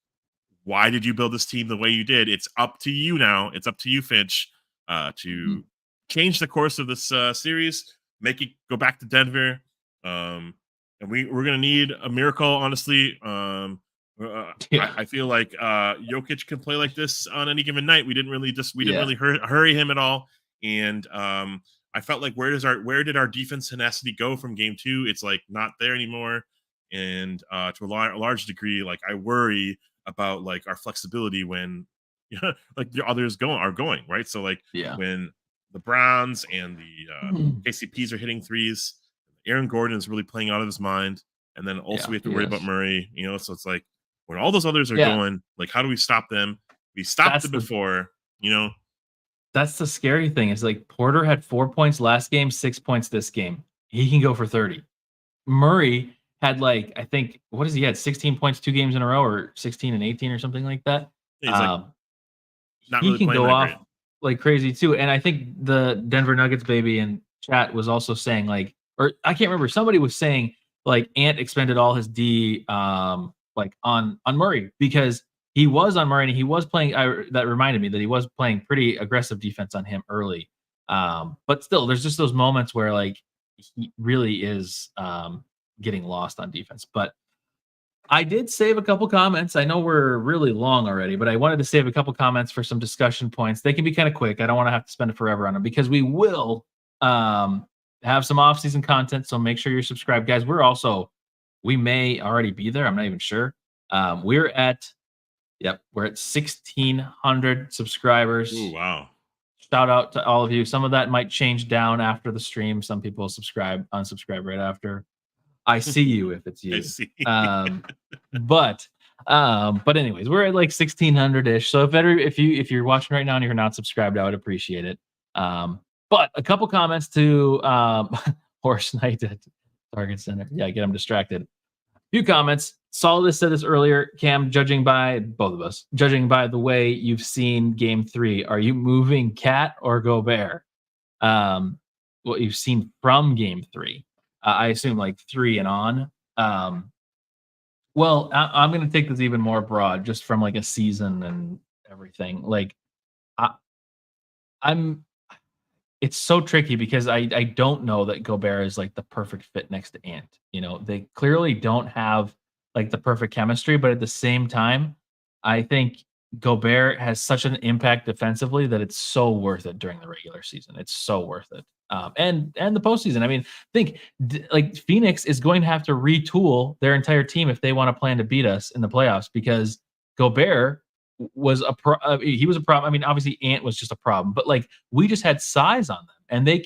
Why did you build this team the way you did? It's up to you now. It's up to you, Finch, to change the course of this series, make it go back to Denver. And we're going to need a miracle, honestly. I feel like Jokic can play like this on any given night. We didn't really hurry him at all. And I felt like where did our defense tenacity go from game 2? It's like not there anymore. And to a large degree, like I worry about like our flexibility when like the others are going right. So like when the Browns and the KCPs are hitting threes, Aaron Gordon is really playing out of his mind, and then also we have to worry about Murray. So it's like when all those others are going, like how do we stop them? We stopped them before. That's the scary thing. Is like Porter had 4 points last game, 6 points this game. He can go for 30. Murray had like, I think, what is he had 16 points 2 games in a row, or 16 and 18 or something like that. He's like not he really can go off great. Like crazy too. And I think the Denver Nuggets baby in chat was also saying like or I can't remember. Somebody was saying like Ant expended all his D like on Murray because he was on Murray and he was playing. That reminded me that he was playing pretty aggressive defense on him early. But still, there's just those moments where like he really is getting lost on defense. But I did save a couple comments. I know we're really long already, but I wanted to save a couple comments for some discussion points. They can be kind of quick. I don't want to have to spend forever on them because we will have some off-season content. So make sure you're subscribed, guys. We may already be there. I'm not even sure. We're at 1,600 subscribers. Ooh, wow. Shout out to all of you. Some of that might change down after the stream. Some people unsubscribe right after. I see you if it's you. I see. But anyways, we're at like 1,600-ish. So if you're watching right now and you're not subscribed, I would appreciate it. But a couple comments to Horse Night at Target Center. Yeah, get them distracted. Few comments. Solidus said this earlier. Cam, judging by the way you've seen Game 3, are you moving Cat or Gobert? What you've seen from Game 3. I assume like 3 and on. Well, I'm going to take this even more broad, just from like a season and everything. Like, it's so tricky because I don't know that Gobert is like the perfect fit next to Ant. You know, they clearly don't have like the perfect chemistry, but at the same time, I think Gobert has such an impact defensively that it's so worth it during the regular season. It's so worth it. And the postseason. I mean, think like Phoenix is going to have to retool their entire team if they want to plan to beat us in the playoffs because Gobert was he was a problem. I mean, obviously Ant was just a problem, but like we just had size on them and they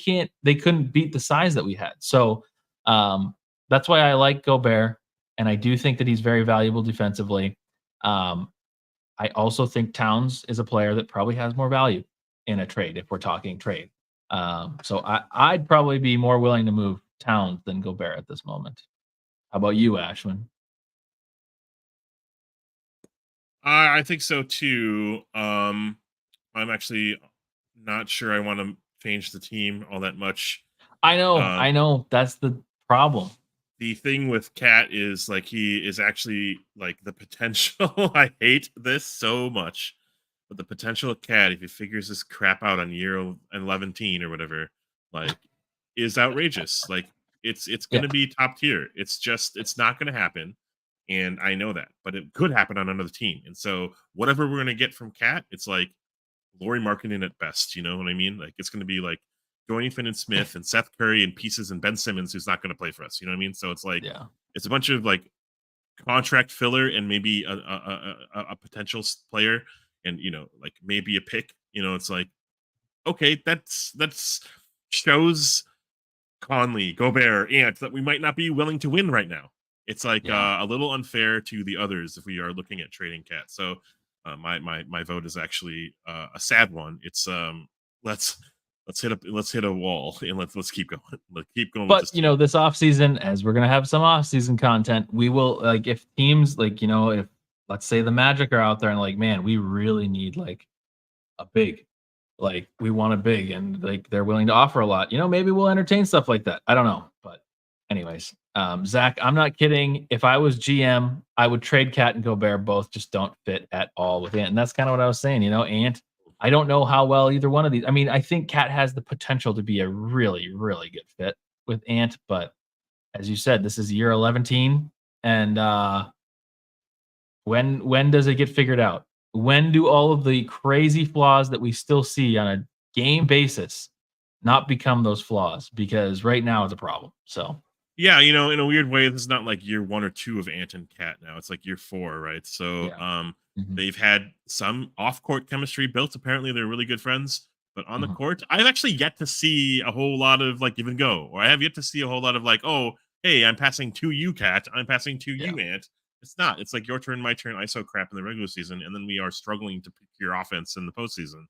couldn't beat the size that we had. So that's why I like Gobert and I do think that he's very valuable defensively. I also think Towns is a player that probably has more value in a trade if we're talking trade. So I'd probably be more willing to move Towns than Gobert at this moment. How about you, Ashwin? I think so too. I'm actually not sure I want to change the team all that much. I know. That's the problem. The thing with Cat is like he is actually like the potential. I hate this so much, but the potential of Cat, if he figures this crap out on year 11 or whatever, like is outrageous. Like it's gonna be top tier. It's not gonna happen. And I know that, but it could happen on another team. And so whatever we're gonna get from Cat, it's like Laurie Markkinen at best. You know what I mean? Like it's gonna be like Dorian Finney-Smith and Seth Curry and pieces and Ben Simmons, who's not gonna play for us. You know what I mean? So it's like it's a bunch of like contract filler and maybe a potential player, and you know, like maybe a pick. You know, it's like okay, that's shows Conley, Gobert, Ant that we might not be willing to win right now. It's like a little unfair to the others if we are looking at trading Cat. So my vote is actually a sad one. It's let's hit a wall and let's keep going. Let's keep going. But you know, this offseason, as we're gonna have some offseason content, we will like if teams like, you know, if let's say the Magic are out there and like, man, we really need like a big, like we want a big, and like they're willing to offer a lot, you know, maybe we'll entertain stuff like that. I don't know. But anyways, Zach, I'm not kidding. If I was GM, I would trade Cat and Gobert. Both just don't fit at all with Ant. And that's kind of what I was saying, you know, Ant. I don't know how well either one of these. I mean, I think Cat has the potential to be a really, really good fit with Ant, but as you said, this is year 11 team, and when does it get figured out? When do all of the crazy flaws that we still see on a game basis not become those flaws? Because right now it's a problem. So yeah, you know, in a weird way, this is not like year 1 or 2 of Ant and Cat now. It's like year 4, right? So they've had some off-court chemistry built. Apparently, they're really good friends. But on the court, I've actually yet to see a whole lot of like give and go, or I have yet to see a whole lot of like, oh, hey, I'm passing to you, Cat. I'm passing to you, Ant. It's not. It's like your turn, my turn, ISO crap in the regular season, and then we are struggling to pick your offense in the postseason.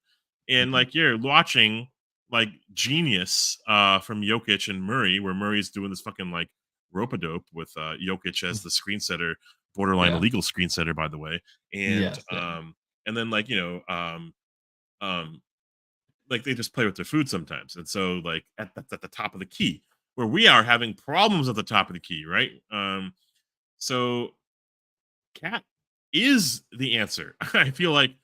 And like you're watching like genius from Jokic and Murray, where Murray's doing this fucking like rope-a-dope with Jokic as the screen setter, borderline illegal screen setter, by the way. And and then like, you know, like they just play with their food sometimes. And so like that's at the top of the key. where we are having problems at the top of the key, right? So Cat is the answer. I feel like,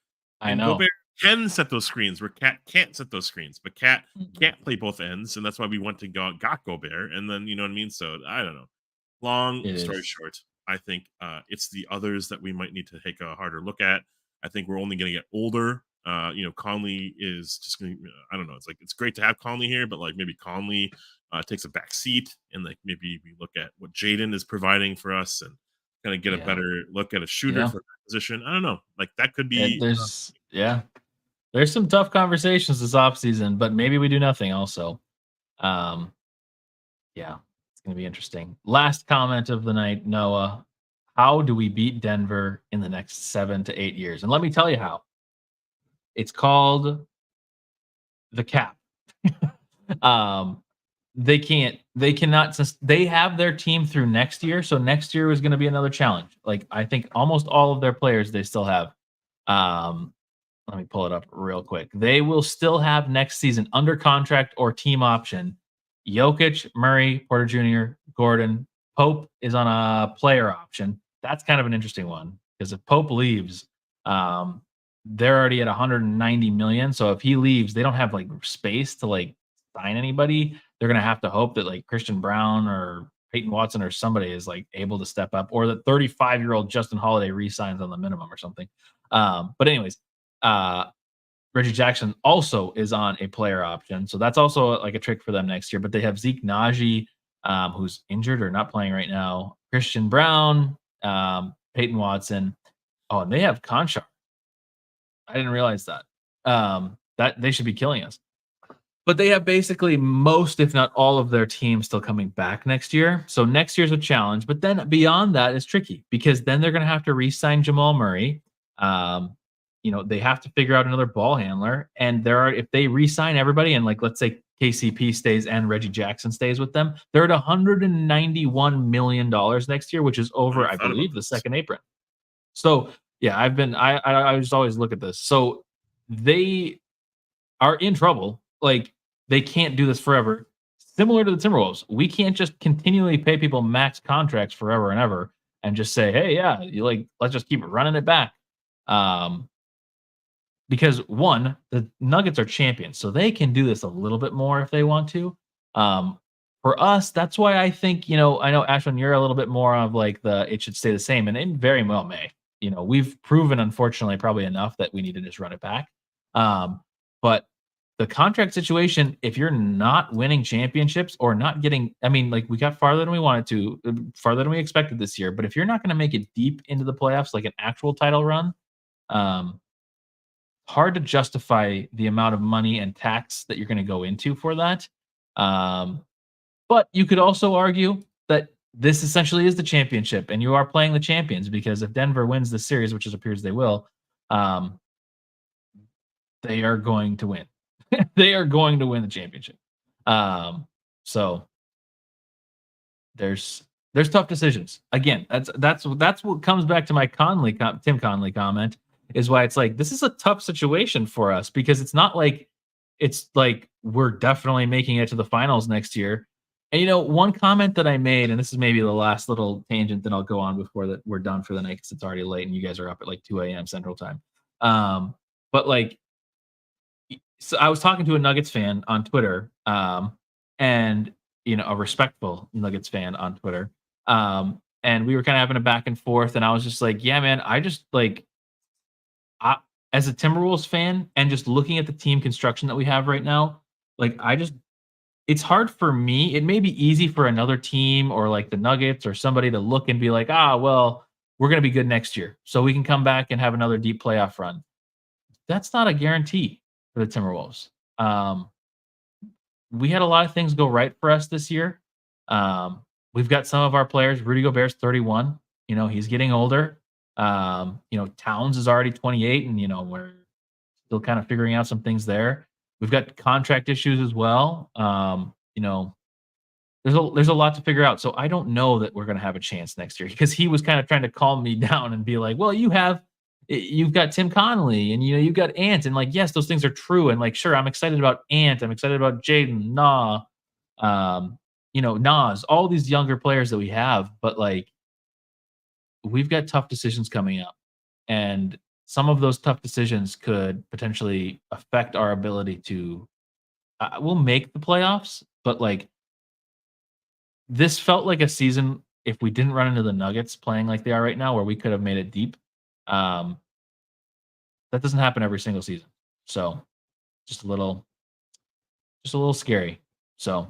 I and know. Gobert can set those screens where Cat can't set those screens, but Cat can't play both ends, and that's why we went to got Gobert, and then you know what I mean. So I don't know. Long It story is. short, I think it's the others that we might need to take a harder look at. I think we're only going to get older. Conley is just going to, I don't know. It's like, it's great to have Conley here, but like maybe Conley takes a back seat, and like maybe we look at what Jaden is providing for us and kind of get a better look at a shooter for that position. I don't know. Like that could be. There's some tough conversations this offseason, but maybe we do nothing also. It's going to be interesting. Last comment of the night, Noah. How do we beat Denver in the next 7 to 8 years? And let me tell you how. It's called the cap. They have their team through next year. So next year is going to be another challenge. Like I think almost all of their players, they still have. Let me pull it up real quick. They will still have next season under contract or team option. Jokic, Murray, Porter Jr., Gordon. Pope is on a player option. That's kind of an interesting one because if Pope leaves, they're already at 190 million. So if he leaves, they don't have like space to like sign anybody. They're gonna have to hope that like Christian Brown or Peyton Watson or somebody is like able to step up, or that 35-year-old Justin Holiday re-signs on the minimum or something. But anyways, Reggie Jackson also is on a player option, so that's also like a trick for them next year. But they have Zeke Naji, who's injured or not playing right now, Christian Brown, Peyton Watson. Oh, and they have Conchar. I didn't realize that. That they should be killing us. But they have basically most, if not all, of their team still coming back next year. So next year's a challenge. But then beyond that is tricky because then they're going to have to re-sign Jamal Murray. They have to figure out another ball handler. And if they re-sign everybody and like let's say KCP stays and Reggie Jackson stays with them, they're at $191 million next year, which is over, I believe, the second apron. So yeah, I just always look at this. So they are in trouble. Like they can't do this forever. Similar to the Timberwolves, we can't just continually pay people max contracts forever and ever and just say, hey, yeah, let's just keep running it back. Because one, the Nuggets are champions, so they can do this a little bit more if they want to. For us, that's why I think, I know Ashwin, you're a little bit more of like it should stay the same, and it very well may. We've proven, unfortunately, probably enough that we need to just run it back. But the contract situation, if you're not winning championships or not getting, we got farther than we wanted to, farther than we expected this year. But if you're not going to make it deep into the playoffs, like an actual title run, hard to justify the amount of money and tax that you're going to go into for that. But you could also argue that this essentially is the championship and you are playing the champions, because if Denver wins the series, which it appears they will, they are going to win. They are going to win the championship. So there's tough decisions. Again, that's what comes back to my Tim Conley comment, is why it's like this is a tough situation for us, because it's not like it's like we're definitely making it to the finals next year. And one comment that I made, and this is maybe the last little tangent that I'll go on before that we're done for the night because it's already late and you guys are up at like 2 a.m. Central Time. But like, so I was talking to a Nuggets fan on Twitter, and a respectful Nuggets fan on Twitter, and we were kind of having a back and forth, and I was just like, yeah, man, I just like, as a Timberwolves fan, and just looking at the team construction that we have right now, like it's hard for me. It may be easy for another team or like the Nuggets or somebody to look and be like, well, we're going to be good next year, so we can come back and have another deep playoff run. That's not a guarantee for the Timberwolves. We had a lot of things go right for us this year. We've got some of our players. Rudy Gobert's 31. He's getting older. Towns is already 28, and we're still kind of figuring out some things there. We've got contract issues as well. There's a lot to figure out. So I don't know that we're going to have a chance next year, because he was kind of trying to calm me down and be like, well, you've got Tim Connolly and you've got Ant, and like, yes, those things are true, and like, sure, I'm excited about Ant, I'm excited about Jaden, Naw, Nas, all these younger players that we have, but like we've got tough decisions coming up. And some of those tough decisions could potentially affect our ability to we'll make the playoffs, but like this felt like a season if we didn't run into the Nuggets playing like they are right now where we could have made it deep. Um that doesn't happen every single season. So just a little scary. So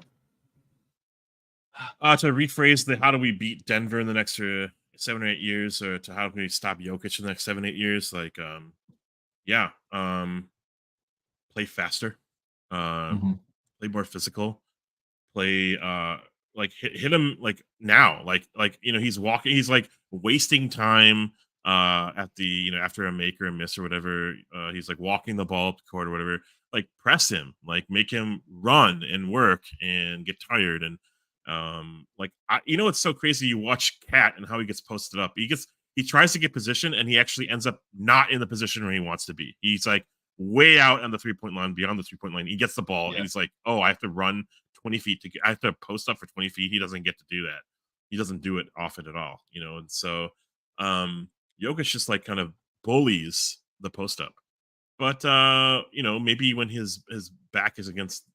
To rephrase the how do we beat Denver in the next 7 or 8 years, or to how can we stop Jokic in the next 7, 8 years? Like, yeah, play faster, uh, mhm, play more physical, play like hit him like now, like he's walking, he's like wasting time at the after a make or a miss or whatever, he's like walking the ball up the court or whatever. Like press him, like make him run and work and get tired. And like it's so crazy. You watch Cat and how he gets posted up. He tries to get position and he actually ends up not in the position where he wants to be. He's like way out on the 3-point line, beyond the 3-point line. He gets the ball and yeah, he's like, oh, I have to run 20 feet to get, I have to post up for 20 feet. He doesn't get to do that. He doesn't do it often at all, And so Jokic just like kind of bullies the post up. But maybe when his back is against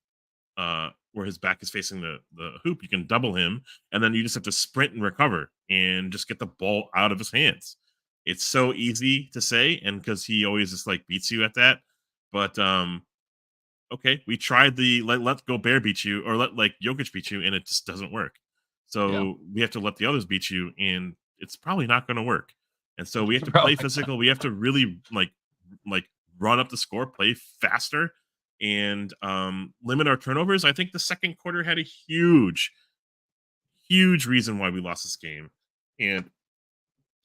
where his back is facing the hoop, you can double him, and then you just have to sprint and recover and just get the ball out of his hands. It's so easy to say, and because he always just like beats you at that. But okay, we tried the let Gobert beat you, or let like Jokic beat you, and it just doesn't work. yeah. So we have to let the others beat you, and it's probably not going to work. And so we have to play Probably physical. We have to really like run up the score, play faster, and limit our turnovers. I think the second quarter had a huge reason why we lost this game. And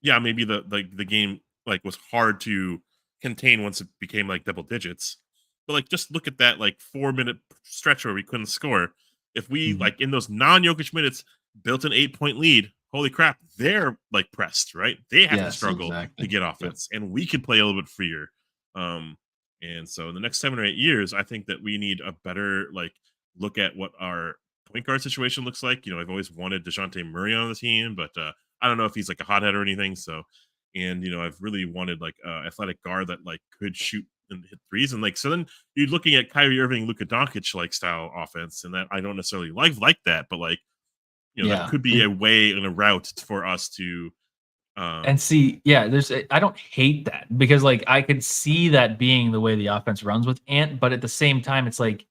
yeah, maybe the game like was hard to contain once it became like double digits. But like just look at that like 4 minute stretch where we couldn't score. If we Mhm. like in those non-Jokic minutes built an 8-point lead, holy crap, they're like pressed, right? They have to Yes, struggle to exactly. get Yep. offense, and we could play a little bit freer. Um, and so in the next 7 or 8 years, I think that we need a better like look at what our point guard situation looks like. I've always wanted DeJounte Murray on the team, but I don't know if he's like a hothead or anything. So, and I've really wanted like athletic guard that like could shoot and hit threes. And like, so then you're looking at Kyrie Irving, Luka Doncic like style offense, and that I don't necessarily like that, but like, that Yeah. could be a way and a route for us to, And um, see, yeah, I don't hate that because like I could see that being the way the offense runs with Ant, but at the same time, it's like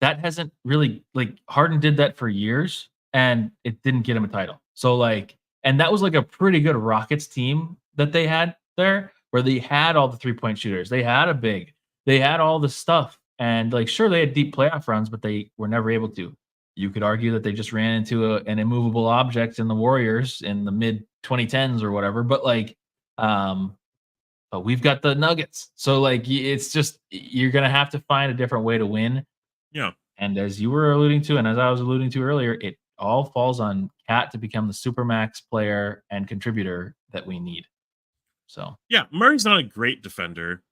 that hasn't really like Harden did that for years and it didn't get him a title. So like, and that was like a pretty good Rockets team that they had there where they had all the 3-point shooters. They had a big, they had all the stuff. And like, sure, they had deep playoff runs, but they were never able to. You could argue that they just ran into an immovable object in the Warriors in the mid 2010s or whatever. But like, um, but we've got the Nuggets. So like, it's just, you're going to have to find a different way to win yeah, and as you were alluding to, and as I was alluding to earlier, it all falls on Cat to become the supermax player and contributor that we need. So yeah. Murray's not a great defender.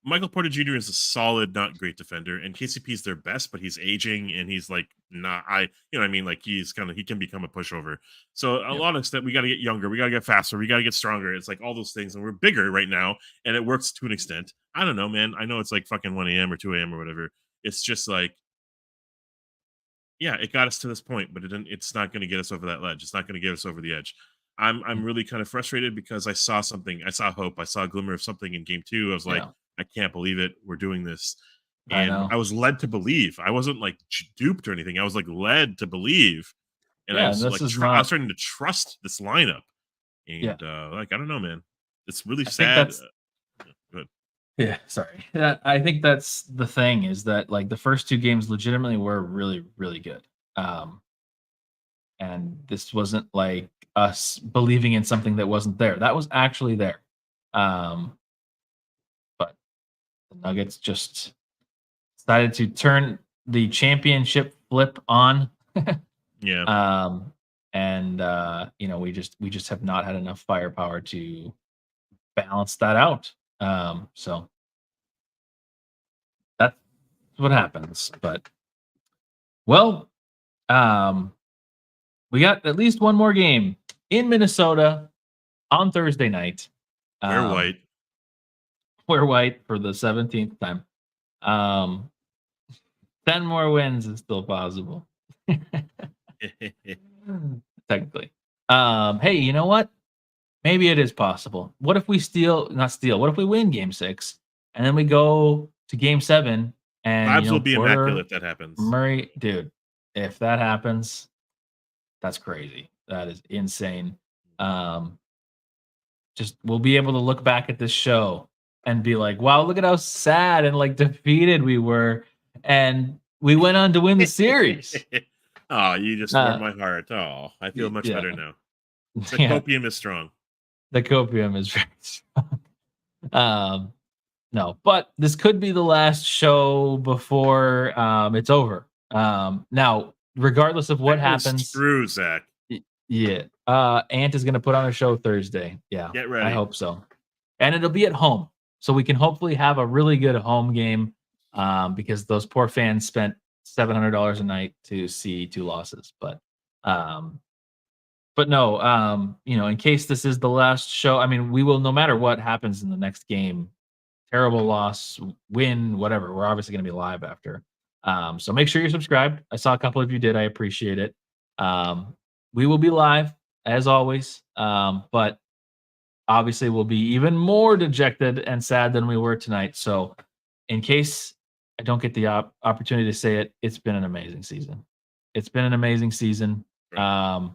Michael Porter Jr. is a solid, not great defender, and KCP is their best, but he's aging and he's like not. What I mean, like he can become a pushover. So a yep. lot of stuff we got to get younger, we got to get faster, we got to get stronger. It's like all those things, and we're bigger right now, and it works to an extent. I don't know, man. I know it's like fucking 1 a.m. or 2 a.m. or whatever. It's just like yeah, it got us to this point, but it's not going to get us over that ledge. It's not going to get us over the edge. I'm Mm, really kind of frustrated because I saw something. I saw hope. I saw a glimmer of something in game 2. I was like, yeah, I can't believe it. We're doing this. I And know. I was led to believe. I wasn't like duped or anything. I was like led to believe. And I Yeah, and was this like is I was not. starting to trust this lineup. Yeah, And like I don't know, man. It's really I think sad. that's. But Yeah, sorry. I think that's the thing is that like the first two games legitimately were really really good. Um, and this wasn't like us believing in something that wasn't there. That was actually there. Um, but the Nuggets just decided to turn the championship flip on. yeah. um, and we just have not had enough firepower to balance that out. So that's what happens. But well, um, we got at least one more game in Minnesota on Thursday night. We're white. We're white for the 17th time. 10 more wins is still possible. Technically. Hey, you know what? Maybe it is possible. What if we what if we win game 6 and then we go to game 7 and Vibes will be Porter, immaculate if that happens. Murray, dude, if that happens, that's crazy. That is insane. Just we'll be able to look back at this show and be like, wow, look at how sad and like defeated we were. And we went on to win the series. Oh, you just warmed my heart. Oh, I feel much better now. The copium is strong. The copium is very strong. No, but this could be the last show before it's over. Now, regardless of what happens, true, Zach. Yeah, Ant is going to put on a show Thursday. Yeah, get ready. I hope so, and it'll be at home, so we can hopefully have a really good home game. Because those poor fans spent $700 a night to see 2 losses, but no, in case this is the last show, I mean, we will, no matter what happens in the next game, terrible loss, win, whatever, we're obviously going to be live after. So make sure you're subscribed. I saw a couple of you did. I appreciate it. We will be live as always, but obviously we'll be even more dejected and sad than we were tonight. So in case I don't get the opportunity to say it, it's been an amazing season. It's been an amazing season. I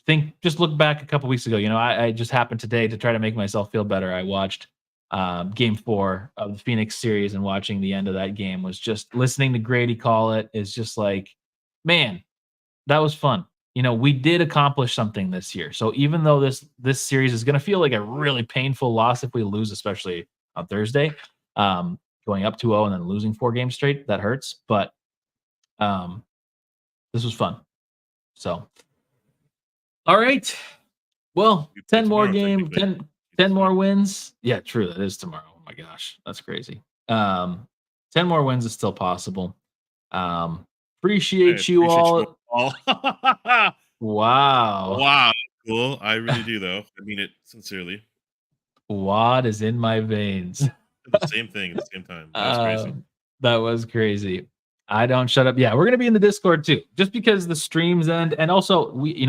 think just look back a couple weeks ago. I just happened today to try to make myself feel better. I watched game 4 of the Phoenix series, and watching the end of that game was just listening to Grady call it is just like, man, that was fun. We did accomplish something this year. So even though this series is going to feel like a really painful loss if we lose, especially on Thursday, going up 2-0 and then losing 4 games straight, that hurts. But this was fun. So, all right. Well, 10 more games, 10 more wins. Yeah, true. That is tomorrow. Oh my gosh, that's crazy. 10 more wins is still possible. Appreciate you all. Wow. Cool. I really do, though. I mean it sincerely. Wad is in my veins. The same thing at the same time. That's crazy. That was crazy. I don't shut up. Yeah, we're gonna be in the Discord too, just because the streams end, and also we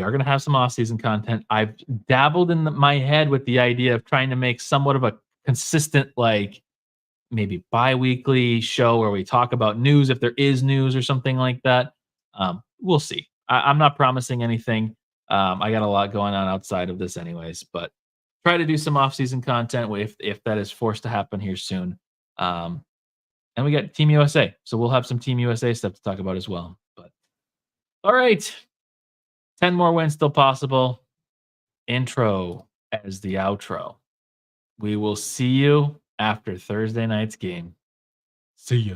are gonna have some off-season content. I've dabbled in my head with the idea of trying to make somewhat of a consistent, like maybe bi-weekly show where we talk about news if there is news or something like that. We'll see. I'm not promising anything. I got a lot going on outside of this anyways, but try to do some off-season content if that is forced to happen here soon. And we got Team USA, so we'll have some Team USA stuff to talk about as well. But all right, 10 more wins still possible. Intro as the outro. We will see you after Thursday night's game. See ya.